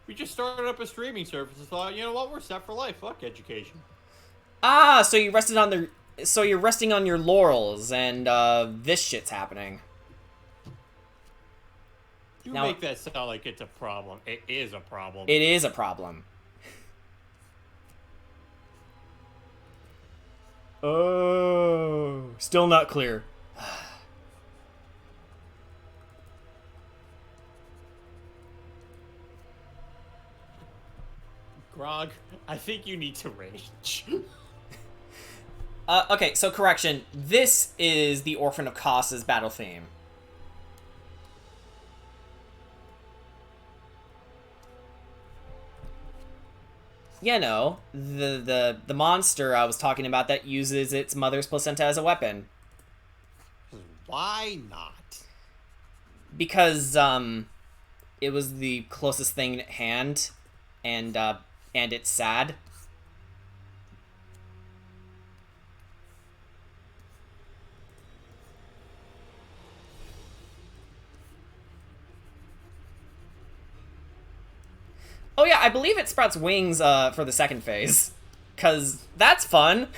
We just started up a streaming service and thought, you know what, we're set for life. Fuck education. Ah, so you rested on the... So you're resting on your laurels, and, this shit's happening. You Now- make that sound like it's a problem. It is a problem. It is a problem. Oh, still not clear. Grog, I think you need to rage. Okay, so correction. This is the Orphan of Kos's battle theme. You know, the monster I was talking about that uses its mother's placenta as a weapon. Why not? Because, it was the closest thing at hand, and it's sad. Oh yeah, I believe it sprouts wings, for the second phase. 'Cause that's fun.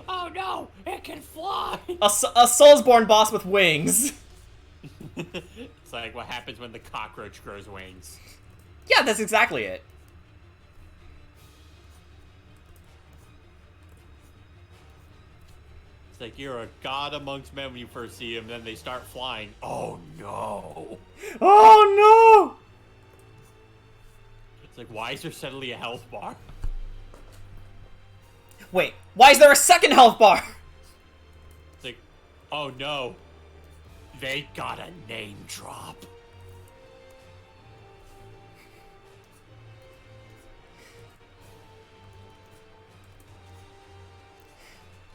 Oh no, it can fly! A Soulsborne boss with wings. It's like what happens when the cockroach grows wings. Yeah, that's exactly it. It's like you're a god amongst men when you first see them, then they start flying. Oh no! Oh no! It's like, why is there suddenly a health bar? Wait, why is there a second health bar? It's like, oh no, they got a name drop.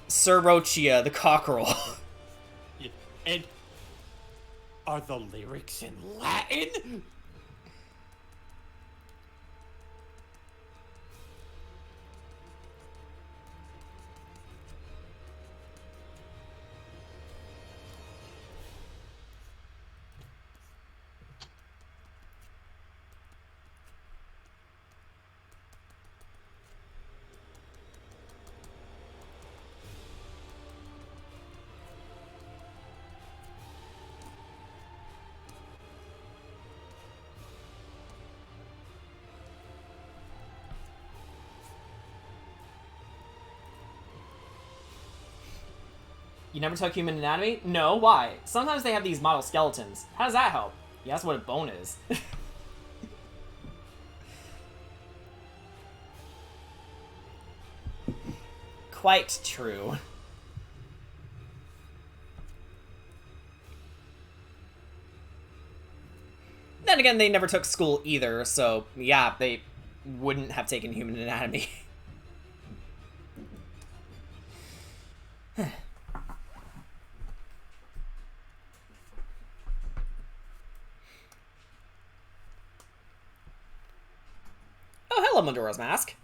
Sir Rochia, the cockerel. Yeah, and are the lyrics in Latin? You never took human anatomy? No, why? Sometimes they have these model skeletons. How does that help? Yeah, that's what a bone is. Quite true. Then again, they never took school either, so yeah, they wouldn't have taken human anatomy. Oh, hello, Madora's Mask.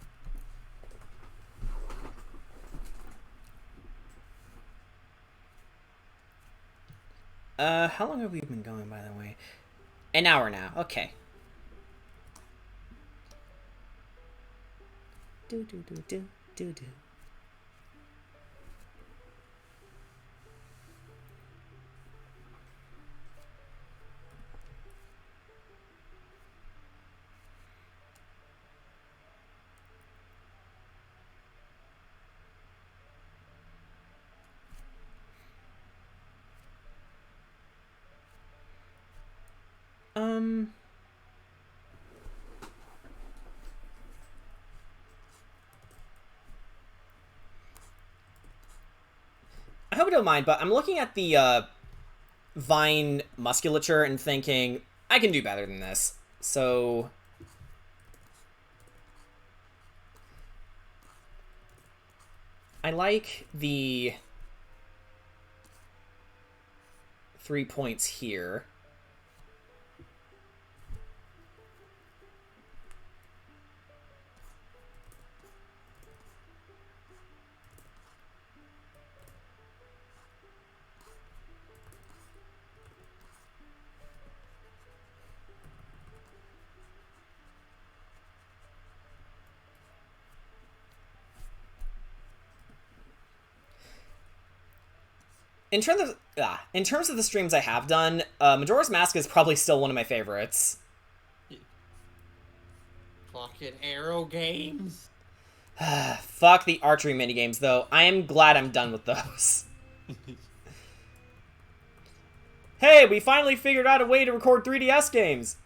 How long have we been going, by the way? An hour now. Okay. Do do do do do do. I hope you don't mind, but I'm looking at the, Vine musculature and thinking, I can do better than this. So... I like the 3 points here. in terms of the streams I have done, Majora's Mask is probably still one of my favorites. Fucking arrow games. Fuck the archery minigames, though. I am glad I'm done with those. Hey, we finally figured out a way to record 3DS games.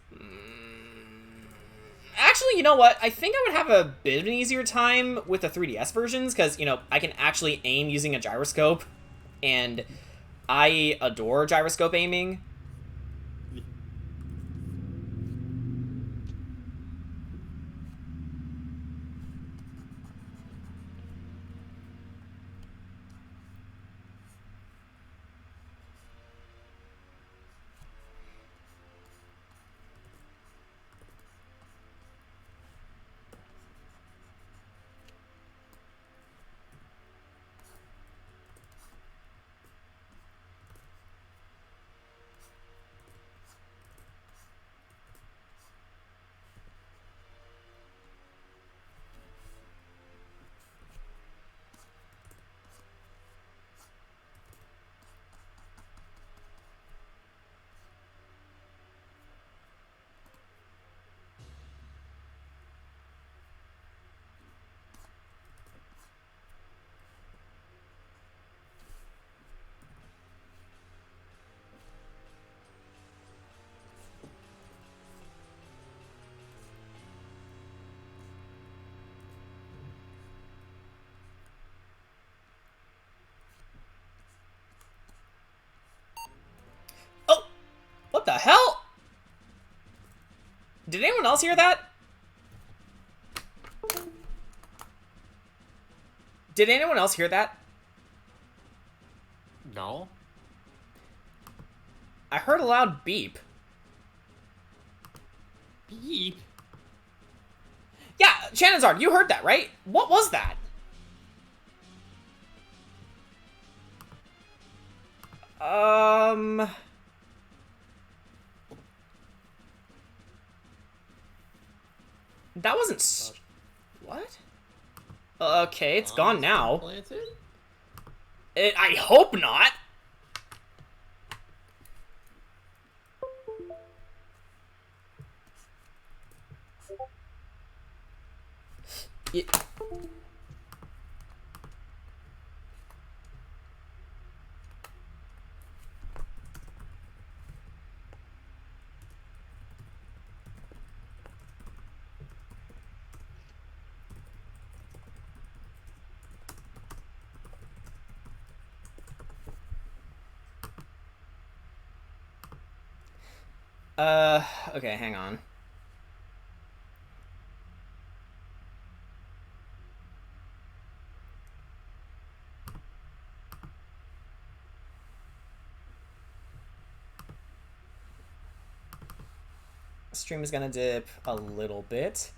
Actually, you know what? I think I would have a bit of an easier time with the 3DS versions, because, you know, I can actually aim using a gyroscope, and I adore gyroscope aiming. Oh! What the hell? Did anyone else hear that? Did anyone else hear that? No. I heard a loud beep. Beep. Yeah, Shannonzard, you heard that, right? What was that? That wasn't... What? Okay, it's gone now. Planted? I hope not. Yeah. Okay, hang on. Stream is gonna dip a little bit.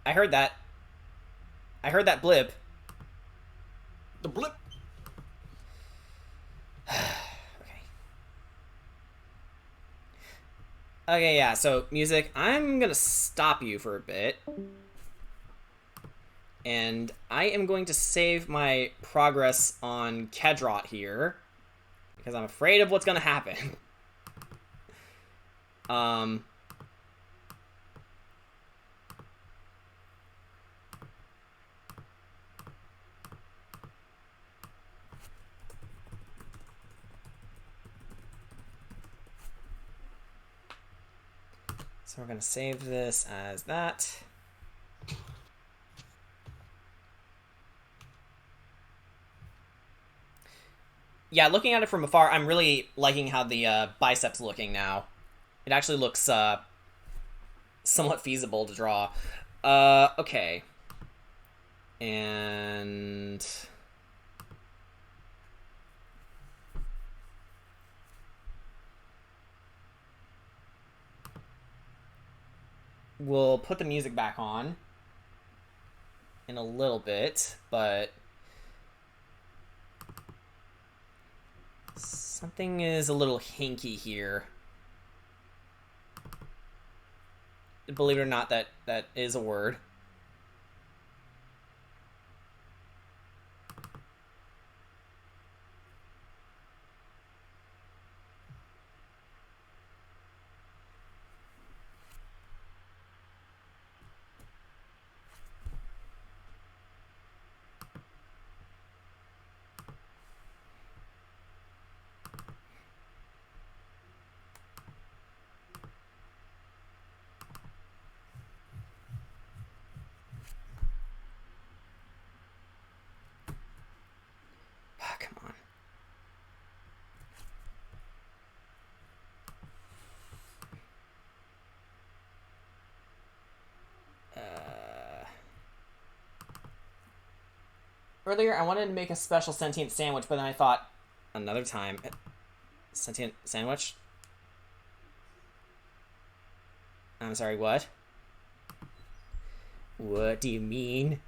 I heard that. I heard that blip. The blip. Okay, yeah, so music, I'm gonna stop you for a bit. And I am going to save my progress on Cedrot here, because I'm afraid of what's gonna happen. So we're gonna save this as that. Yeah, looking at it from afar, I'm really liking how the biceps looking now. It actually looks somewhat feasible to draw. Okay. And... we'll put the music back on in a little bit, but something is a little hinky here. Believe it or not, that is a word. Come on. Earlier, I wanted to make a special sentient sandwich, but then I thought, another time, sentient sandwich? I'm sorry, what? What do you mean?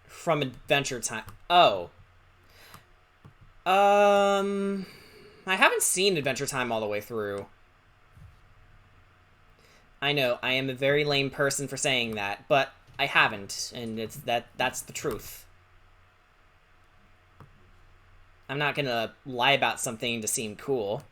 From Adventure Time. Oh. I haven't seen Adventure Time all the way through. I know, I am a very lame person for saying that, but I haven't, and that's the truth. I'm not gonna lie about something to seem cool.